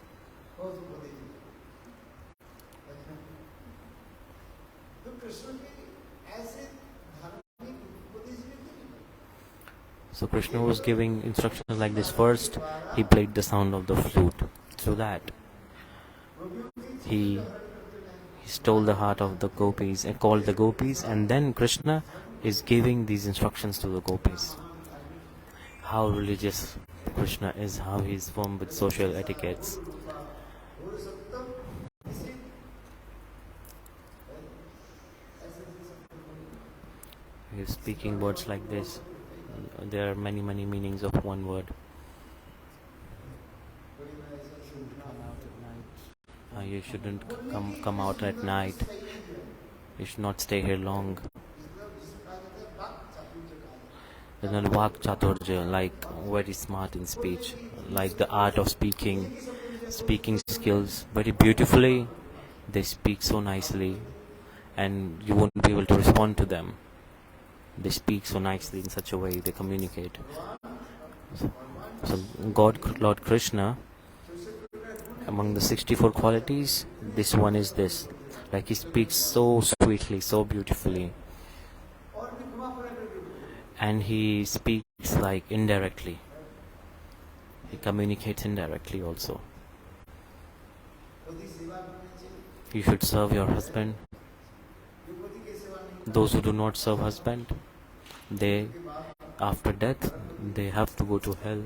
So Krishna was giving instructions like this. First, he played the sound of the flute, so that he stole the heart of the gopis and called the gopis, and then Krishna is giving these instructions to the gopis. How religious Krishna is, how he is firm with social etiquettes. He is speaking words like this. There are many meanings of one word. You shouldn't come out at night. You should not stay here long. Then Vak Chaturja, like very smart in speech, like the art of speaking skills very beautifully. They speak so nicely, and you won't be able to respond to them. They speak so nicely in such a way, they communicate. So Lord Krishna, among the 64 qualities, this one is this. Like he speaks so sweetly, so beautifully. And he speaks like indirectly. He communicates indirectly also. You should serve your husband. Those who do not serve husband, they, after death, they have to go to hell.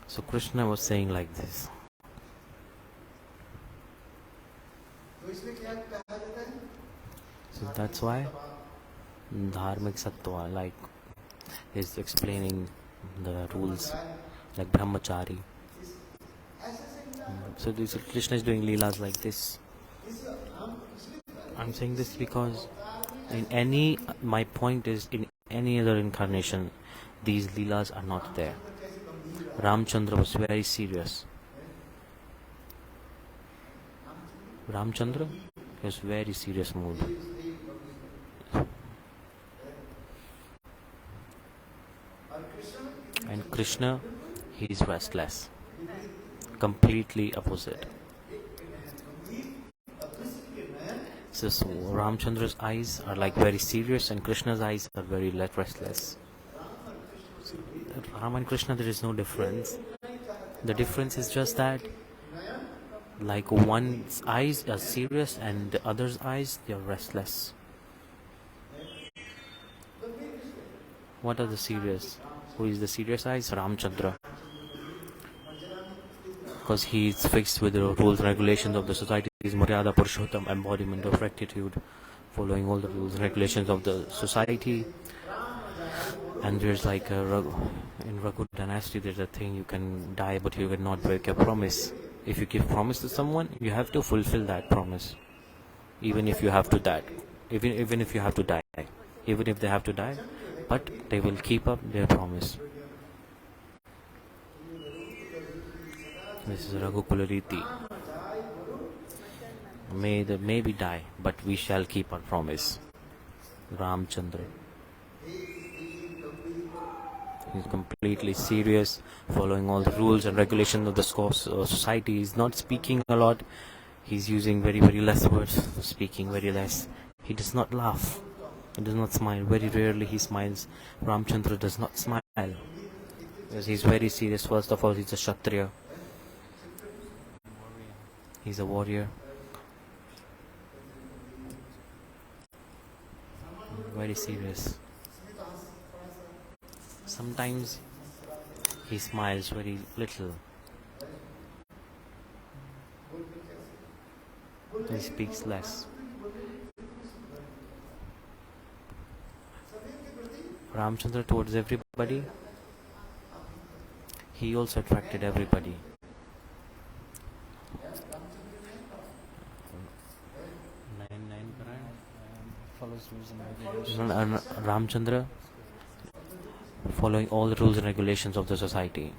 So Krishna was saying like this. So that's why dharmic sattva, like, is explaining the rules, like brahmachari. So Krishna is doing leelas like this. I'm saying this because my point is, in any other incarnation, these leelas are not there. Ramchandra was very serious. Ramchandra was very serious mood. And Krishna, he is restless. Completely opposite. So Ramchandra's eyes are like very serious, and Krishna's eyes are very restless. So Ram and Krishna, there is no difference. The difference is just that, like, one's eyes are serious and the other's eyes, they are restless. What are the serious? Who is the serious eyes? Ramchandra. Because he is fixed with the rules and regulations of the society. He is Maryada Purushottam, embodiment of rectitude, following all the rules and regulations of the society. And there's like in Raghu dynasty, there's a thing, you can die but you cannot break a promise. If you give promise to someone, you have to fulfill that promise, even if you have to die, even if you have to die, even if they have to die, but they will keep up their promise. This is Raghukula Riti. May we die, but we shall keep our promise. Ramchandra. He's completely serious, following all the rules and regulations of the society. He's not speaking a lot. He's using very, very less words, speaking very less. He does not laugh. He does not smile. Very rarely he smiles. Ramchandra does not smile. Because he's very serious. First of all, he's a Kshatriya. He's a warrior. Very serious. Sometimes he smiles very little. He speaks less. Ramchandra towards everybody, he also attracted everybody. Ramchandra, following all the rules and regulations of the society.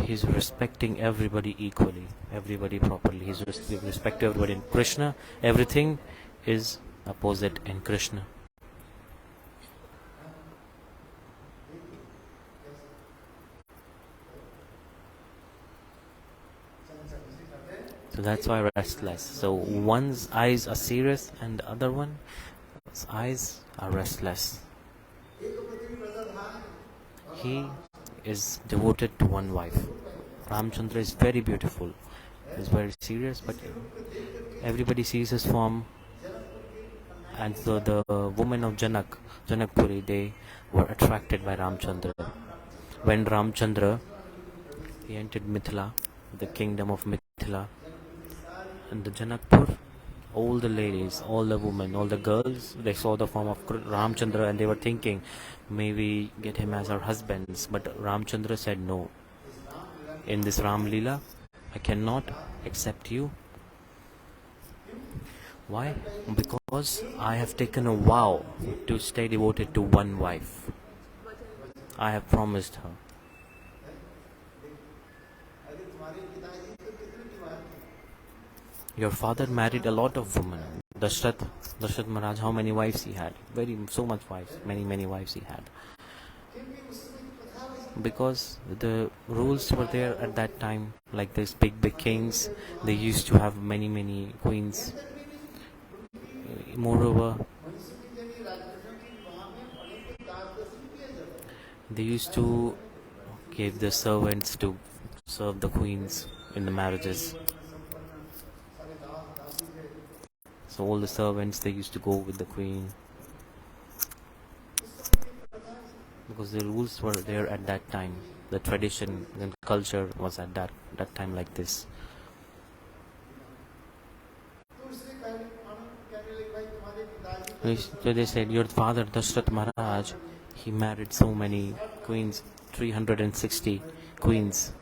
He's respecting everybody equally, everybody properly. He's respecting everybody. In Krishna, everything is opposite in Krishna. So that's why restless. So one's eyes are serious and the other one's eyes are restless. He is devoted to one wife. Ramchandra is very beautiful. He's very serious, but everybody sees his form. And so the women of Janakpuri, they were attracted by Ramchandra. When Ramchandra, he entered Mithila, the kingdom of Mithila, and the Janakpur, all the ladies, all the women, all the girls, they saw the form of Ramchandra and they were thinking, maybe get him as our husbands. But Ramchandra said, no. In this Ram-lila, I cannot accept you. Why? Because I have taken a vow to stay devoted to one wife. I have promised her. Your father married a lot of women. Dashrath Maharaj, how many wives he had? So much wives, many wives he had. Because the rules were there at that time, like these big kings, they used to have many queens. Moreover, they used to give the servants to serve the queens in the marriages. So all the servants, they used to go with the queen. Because the rules were there at that time. The tradition and culture was at that time like this. So they said, your father Dashrath Maharaj, he married so many queens, 360 queens.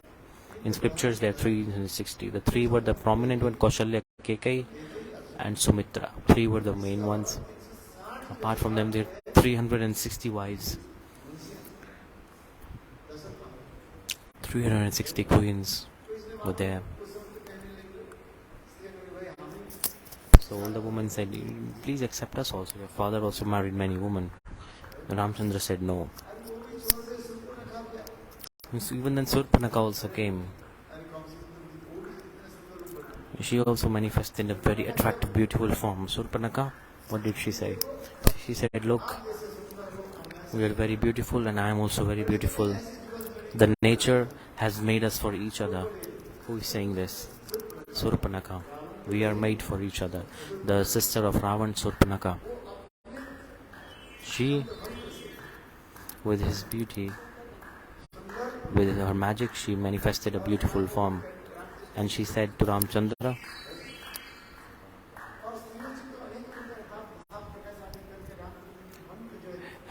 In scriptures there are 360. The three were the prominent ones, Kaushalya, Kekai and Sumitra. Three were the main ones. Apart from them, there are 360 wives. 360 queens were there. So all the women said, please accept us also. Your father also married many women. And Ramchandra said no. So even then Surpanaka also came. She also manifested in a very attractive, beautiful form. Surpanaka, what did she say? She said, look, we are very beautiful and I am also very beautiful. The nature has made us for each other. Who is saying this? Surpanaka. We are made for each other. The sister of Ravan, Surpanaka. She, with his beauty, with her magic, she manifested a beautiful form. And she said to Ramchandra,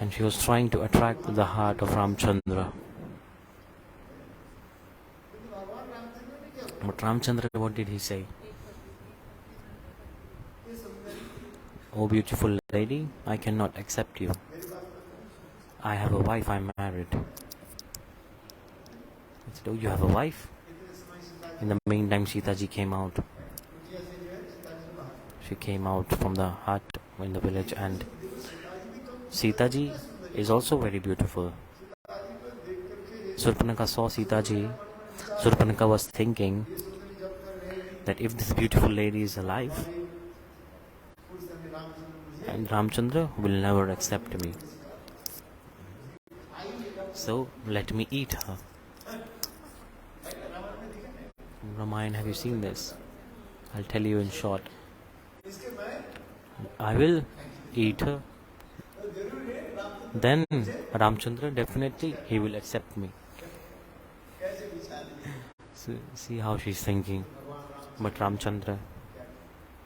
and she was trying to attract the heart of Ramchandra. But Ramchandra, what did he say? Oh beautiful lady, I cannot accept you. I have a wife, I'm married. I said, oh, you have a wife? In the meantime, Sitaji came out. She came out from the hut in the village, and Sitaji is also very beautiful. Surpanaka saw Sitaji. Surpanaka was thinking that if this beautiful lady is alive, and Ramchandra will never accept me, so let me eat her. Ramayana, have you seen this? I'll tell you in short. I will eat her. Then Ramchandra, definitely he will accept me. So, see how she's thinking. But Ramchandra,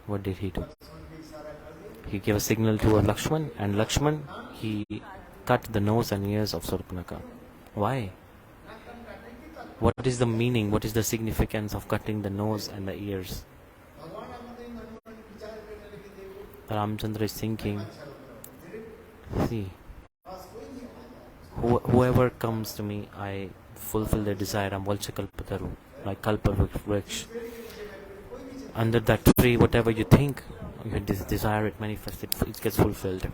what did he do? He gave a signal to Lakshman, and Lakshman, he cut the nose and ears of Surpanaka. Why? What is the meaning? What is the significance of cutting the nose and the ears? Ramchandra is thinking, see, whoever comes to me, I fulfill their desire. I'm Valchakalpataru, like Kalpavriksha. Under that tree, whatever you think, you desire, it manifests, it gets fulfilled.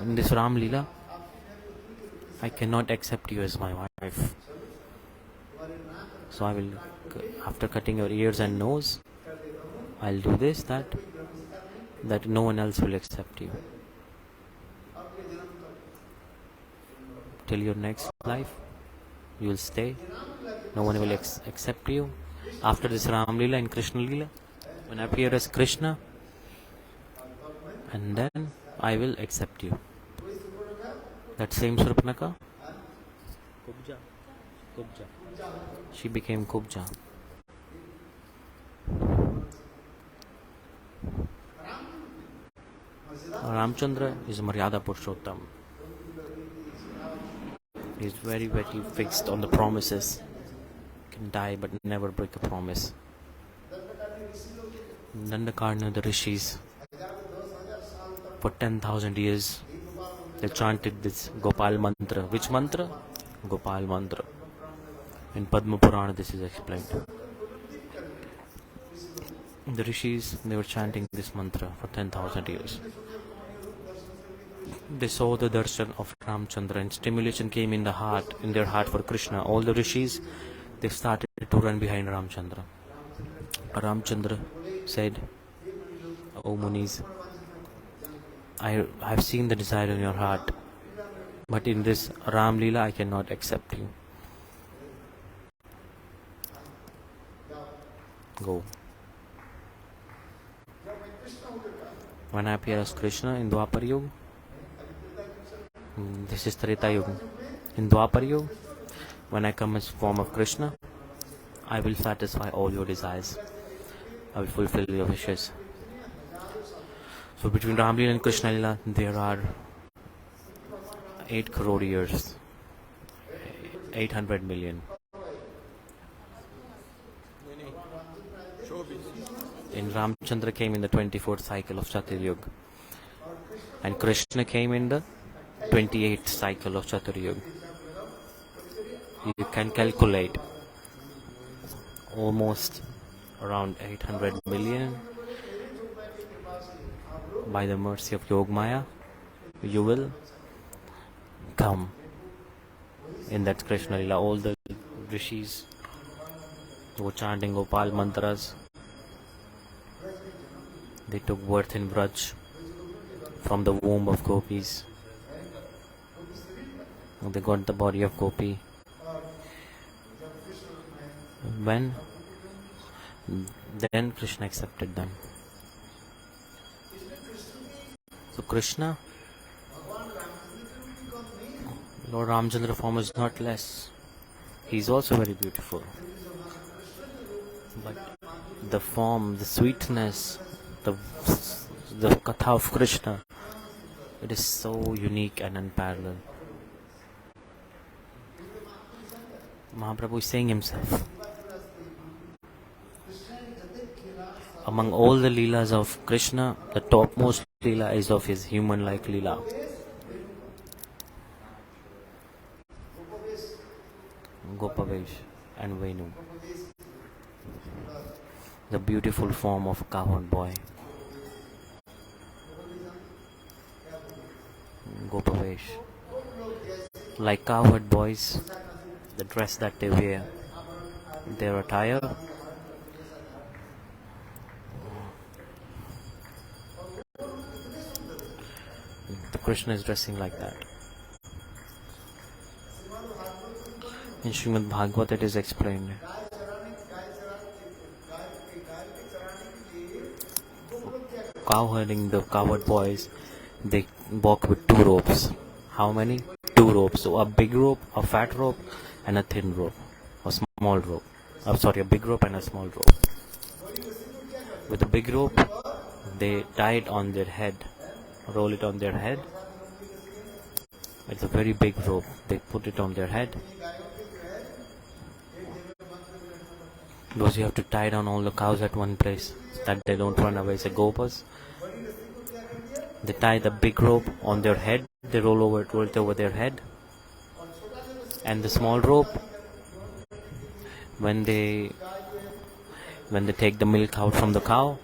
In this Ram-lila, I cannot accept you as my wife. So I will, after cutting your ears and nose, I'll do this, that no one else will accept you. Till your next life, you will stay. No one will accept you. After this Ram-lila and Krishna-lila, when I appear as Krishna, and then I will accept you. That same Surpanaka, Kubja. She became Kubja. Ramchandra is Maryada Purushottam. He is very, very fixed on the promises. Can die but never break a promise. Dandakarna, the rishis, for 10,000 years, they chanted this Gopal mantra. Which mantra? Gopal mantra. In Padma Purana, this is explained. The rishis, they were chanting this mantra for 10,000 years. They saw the darsana of Ramchandra and stimulation came in their heart for Krishna. All the rishis, they started to run behind Ramchandra. Ramchandra said, "O Munis, I have seen the desire in your heart, but in this Ram-lila I cannot accept you. Go." When I appear as Krishna in Dwapar Yuga, this is Treta Yuga. In Dwapar Yuga, when I come as form of Krishna, I will satisfy all your desires. I will fulfill your wishes. So between Ram-lila and Krishna-lila, there are 8 crore years, 800 million. In Ramchandra came in the 24th cycle of Chaturyuga, and Krishna came in the 28th cycle of Chaturyuga. You can calculate almost around 800 million. By the mercy of Yogmaya, you will come in that Krishna Lila. All the rishis who were chanting Gopal mantras, they took birth in Vraj from the womb of gopis. They got the body of gopi. Then Krishna accepted them. So Krishna, Lord Ramchandra form is not less. He is also very beautiful. But the form, the sweetness, the katha of Krishna, it is so unique and unparalleled. Mahaprabhu is saying himself, among all the leelas of Krishna, the topmost leela is of his human-like leela. Gopavesh and Venu, the beautiful form of a cowherd boy. Gopavesh, like cowherd boys, the dress that they wear, their attire, the Krishna is dressing like that. In Srimad Bhagavad it is explained. Cowherding, the cowherd boys, they walk with 2 ropes. How many? 2 ropes. So a big rope, a fat rope, and a thin rope, a small rope. A big rope and a small rope. With the big rope, they tie it on their head, roll it on their head. It's a very big rope. They put it on their head. Because you have to tie down all the cows at one place, so that they don't run away. Say gopas. They tie the big rope on their head. They roll it over their head. And the small rope, when they take the milk out from the cow,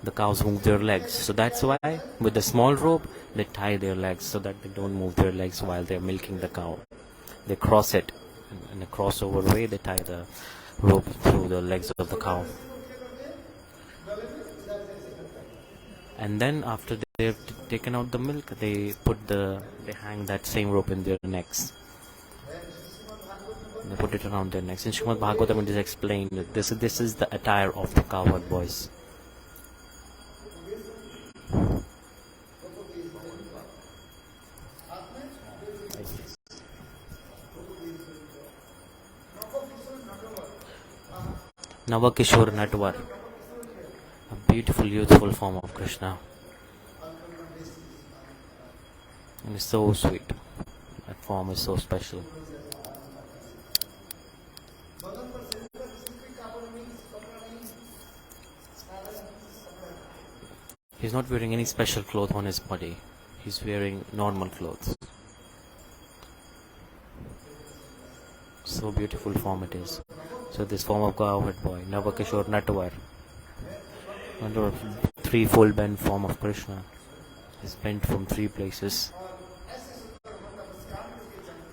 the cows move their legs. So that's why with the small rope, they tie their legs so that they don't move their legs while they're milking the cow. They cross it. In a crossover way, they tie the rope through the legs of the cow. And then after they've taken out the milk, they hang that same rope in their necks. They put it around their necks. In Srimad Bhagavatam it is explained that this is the attire of the cowherd boys. Navakishore Natwar. A beautiful, youthful form of Krishna. And it's so sweet. That form is so special. He's not wearing any special cloth on his body. He's wearing normal clothes. So beautiful form it is. So this form of cowherd boy, Navakishore Natwar, under threefold bent form of Krishna, is bent from three places.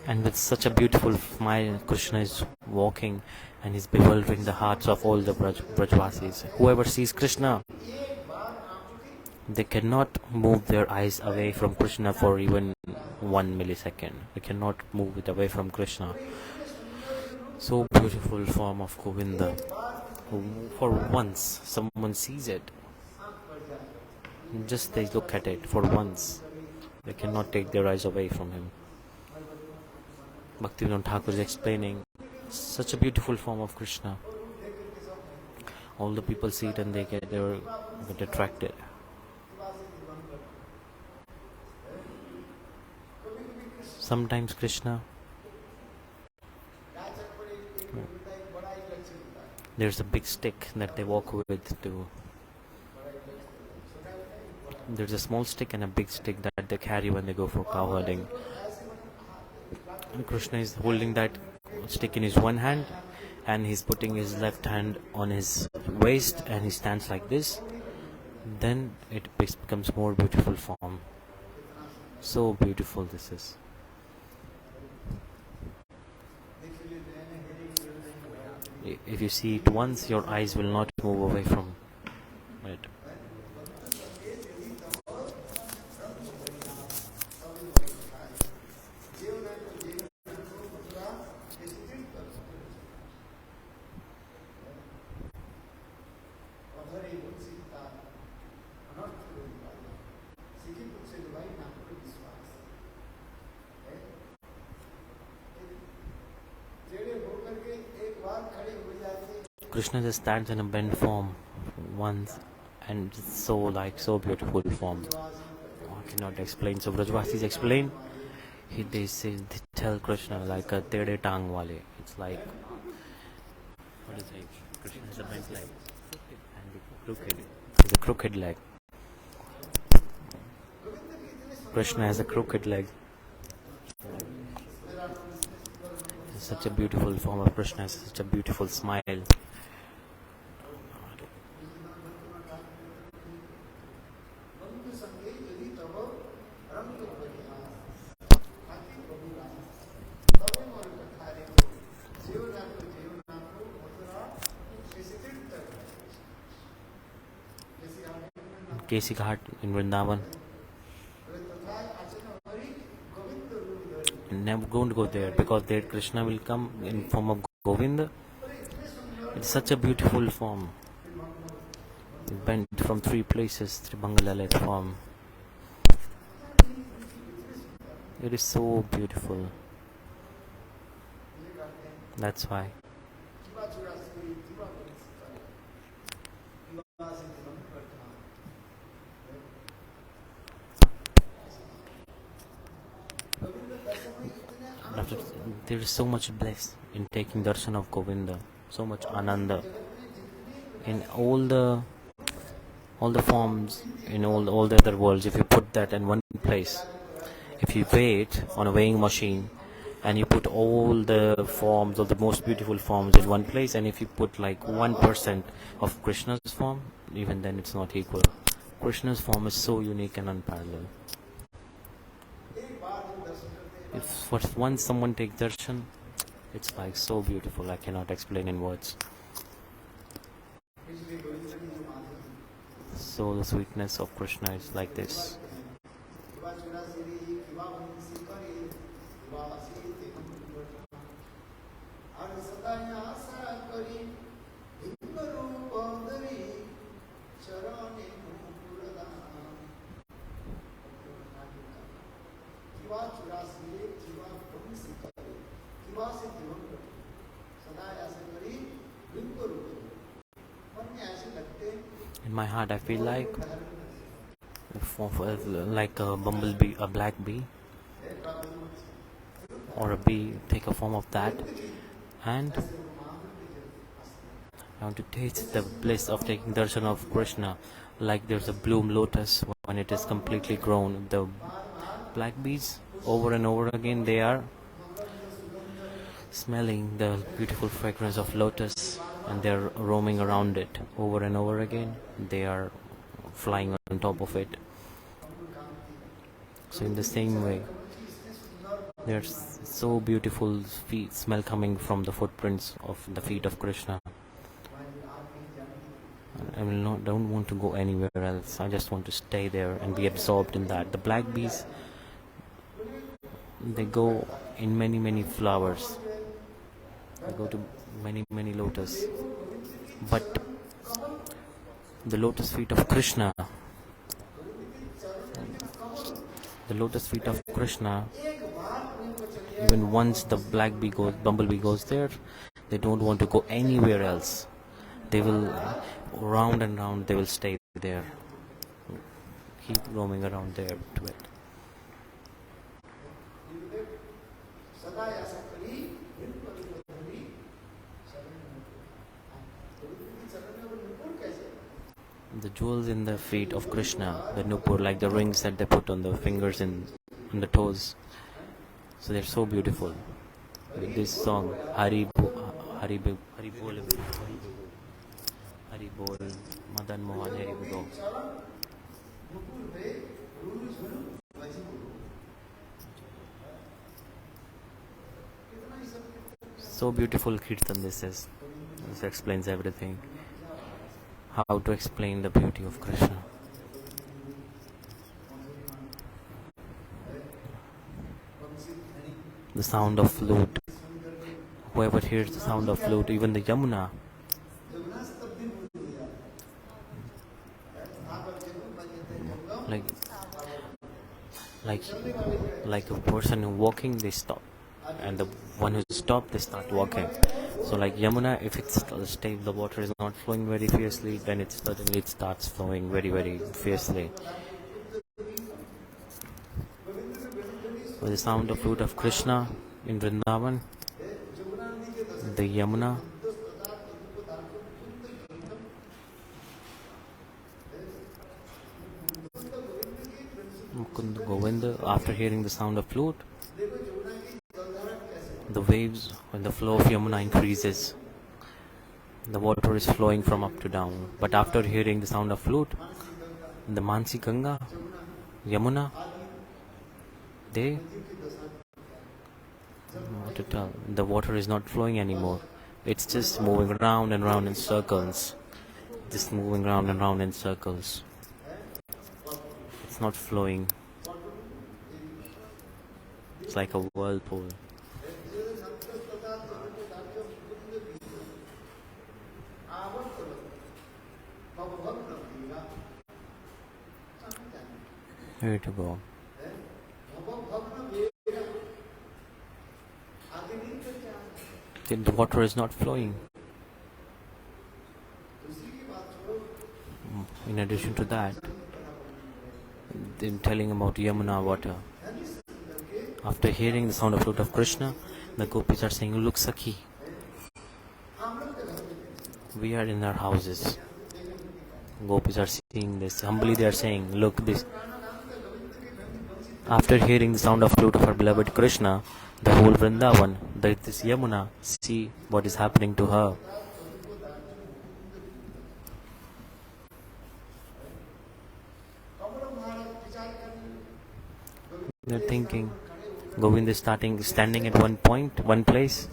And with such a beautiful smile, Krishna is walking and is bewildering the hearts of all the Brajvasis. Whoever sees Krishna, they cannot move their eyes away from Krishna for even 1 millisecond. They cannot move it away from Krishna. So beautiful form of Govinda. For once, someone sees it. Just they look at it for once. They cannot take their eyes away from him. Bhaktivinoda Thakur is explaining such a beautiful form of Krishna. All the people see it and they get attracted. Sometimes Krishna, there's a big stick that they walk with to. There's a small stick and a big stick that they carry when they go for cow herding. And Krishna is holding that stick in his one hand and he's putting his left hand on his waist and he stands like this. Then it becomes more beautiful form. So beautiful this is. If you see it once, your eyes will not move away from it. Krishna just stands in a bent form once and it's so beautiful form. I cannot explain. So Vrajvasis explain. They tell Krishna like a tede tang wale. It's like, what is it? Krishna has a bent leg and a crooked leg. Krishna has a crooked leg. Such a beautiful form of Krishna, such a beautiful smile. Kesi Ghat in Vrindavan. Never going to go there because there Krishna will come in form of Govinda. It's such a beautiful form. Bent from three places, Tribangalalit form. It is so beautiful. That's why. There is so much bliss in taking darsana of Govinda, so much ananda in all the forms in all the other worlds. If you put that in one place, if you weigh it on a weighing machine and you put all the forms of the most beautiful forms in one place, and if you put like 1% of Krishna's form, even then it's not equal. Krishna's form is so unique and unparalleled. If once someone takes darshan, it's like so beautiful, I cannot explain in words. So the sweetness of Krishna is like this. In my heart I feel like a bumblebee, a black bee or a bee, take a form of that, and I want to taste the bliss of taking darsana of Krishna, like there's a bloom lotus when it is completely grown. The black bees, over and over again, they are smelling the beautiful fragrance of lotus, and they're roaming around it over and over again. They are flying on top of it. So in the same way, there's so beautiful smell coming from the footprints of the feet of Krishna. Don't want to go anywhere else. I just want to stay there and be absorbed in that. The black bees, they go in many flowers. They go to many lotus. But the lotus feet of Krishna, even once the bumblebee goes there, they don't want to go anywhere else. They will round and round, they will stay there, keep roaming around there to it. The jewels in the feet of Krishna, the nupur, like the rings that they put on the fingers and on the toes, so they're so beautiful. With this song, Hari Bol, Madan Mohan Hari Bol. So beautiful kirtan this is. This explains everything. How to explain the beauty of Krishna. The sound of flute. Whoever hears the sound of flute, even the Yamuna, like a person who walking, they stop, and the one who stopped, they start walking. So like Yamuna, if it's the water is not flowing very fiercely, then it starts flowing very fiercely. With the sound of flute of Krishna in Vrindavan, the Yamuna, Govinda, after hearing the sound of flute, the waves, when the flow of Yamuna increases, the water is flowing from up to down. But after hearing the sound of flute, the Mansi Ganga, Yamuna, the water is not flowing anymore. It's just moving round and round in circles. It's not flowing. It's like a whirlpool. Here to go. The water is not flowing. In addition to that, they're telling about Yamuna water. After hearing the sound of flute of Krishna, the gopis are saying, "Look, Sakhi, we are in our houses." Gopis are seeing this. Humbly they are saying, "Look, this." After hearing the sound of flute of our beloved Krishna, the whole Vrindavan, this Yamuna, see what is happening to her. They're thinking, Govinda is standing at one place,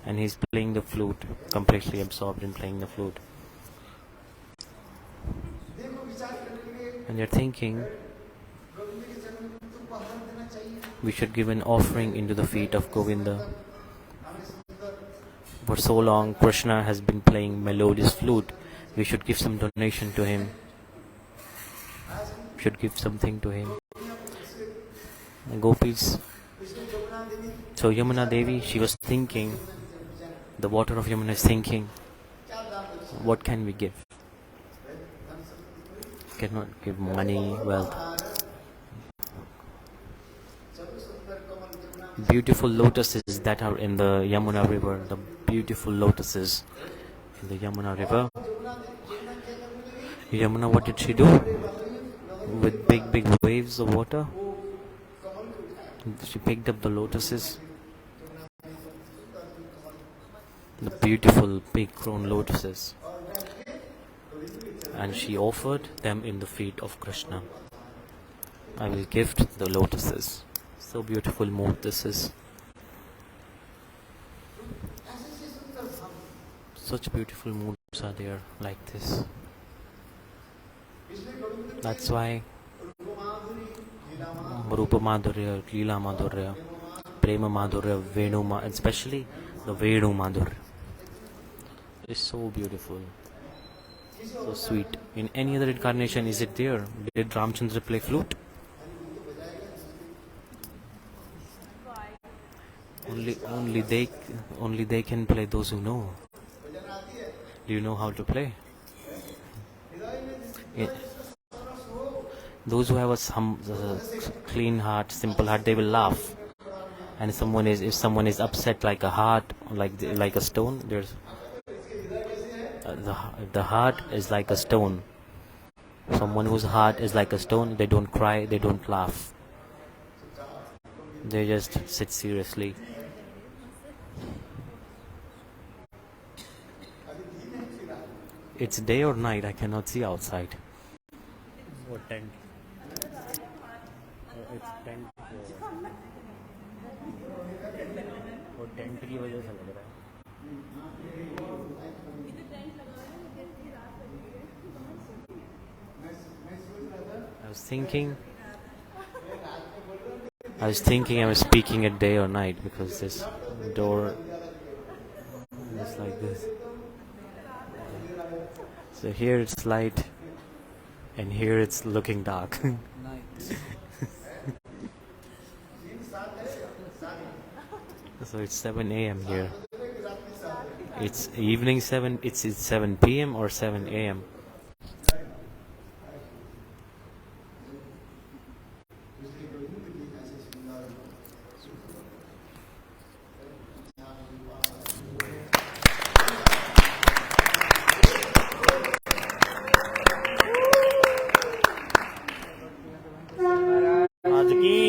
and he's playing the flute, completely absorbed in playing the flute. And they're thinking, we should give an offering into the feet of Govinda. For so long, Krishna has been playing melodious flute. We should give some donation to him. We should give something to him. The gopis. So Yamuna Devi, she was thinking, the water of Yamuna is thinking, what can we give? cannot give money, wealth. Beautiful lotuses that are in the Yamuna river, the beautiful lotuses in the Yamuna river. Yamuna, what did she do? With big waves of water, she picked up the lotuses, the beautiful big grown lotuses, and she offered them in the feet of Krishna. I will gift the lotuses. So beautiful mood this is. Such beautiful moods are there like this. That's why Rupa Madhurya, Leela Madhurya, Prema Madhurya, Venu Madhurya, especially the Venu Madhurya is so beautiful, so sweet. In any other incarnation, is it there? Did Ramchandra play flute? Only they can play, those who know. Do you know how to play? Those who have a clean heart, simple heart, they will laugh. And if someone is upset like a heart, like a stone, there's the heart is like a stone. Someone whose heart is like a stone, they don't cry, they don't laugh. They just sit seriously. It's day or night, I cannot see outside. What tent? It's tent. वो tent की वजह से लग रहा है. I was thinking I was speaking at day or night because this door is like this. So here it's light and here it's looking dark. So it's 7 a.m. here. It's evening 7, it's 7 p.m. or 7 a.m. आज की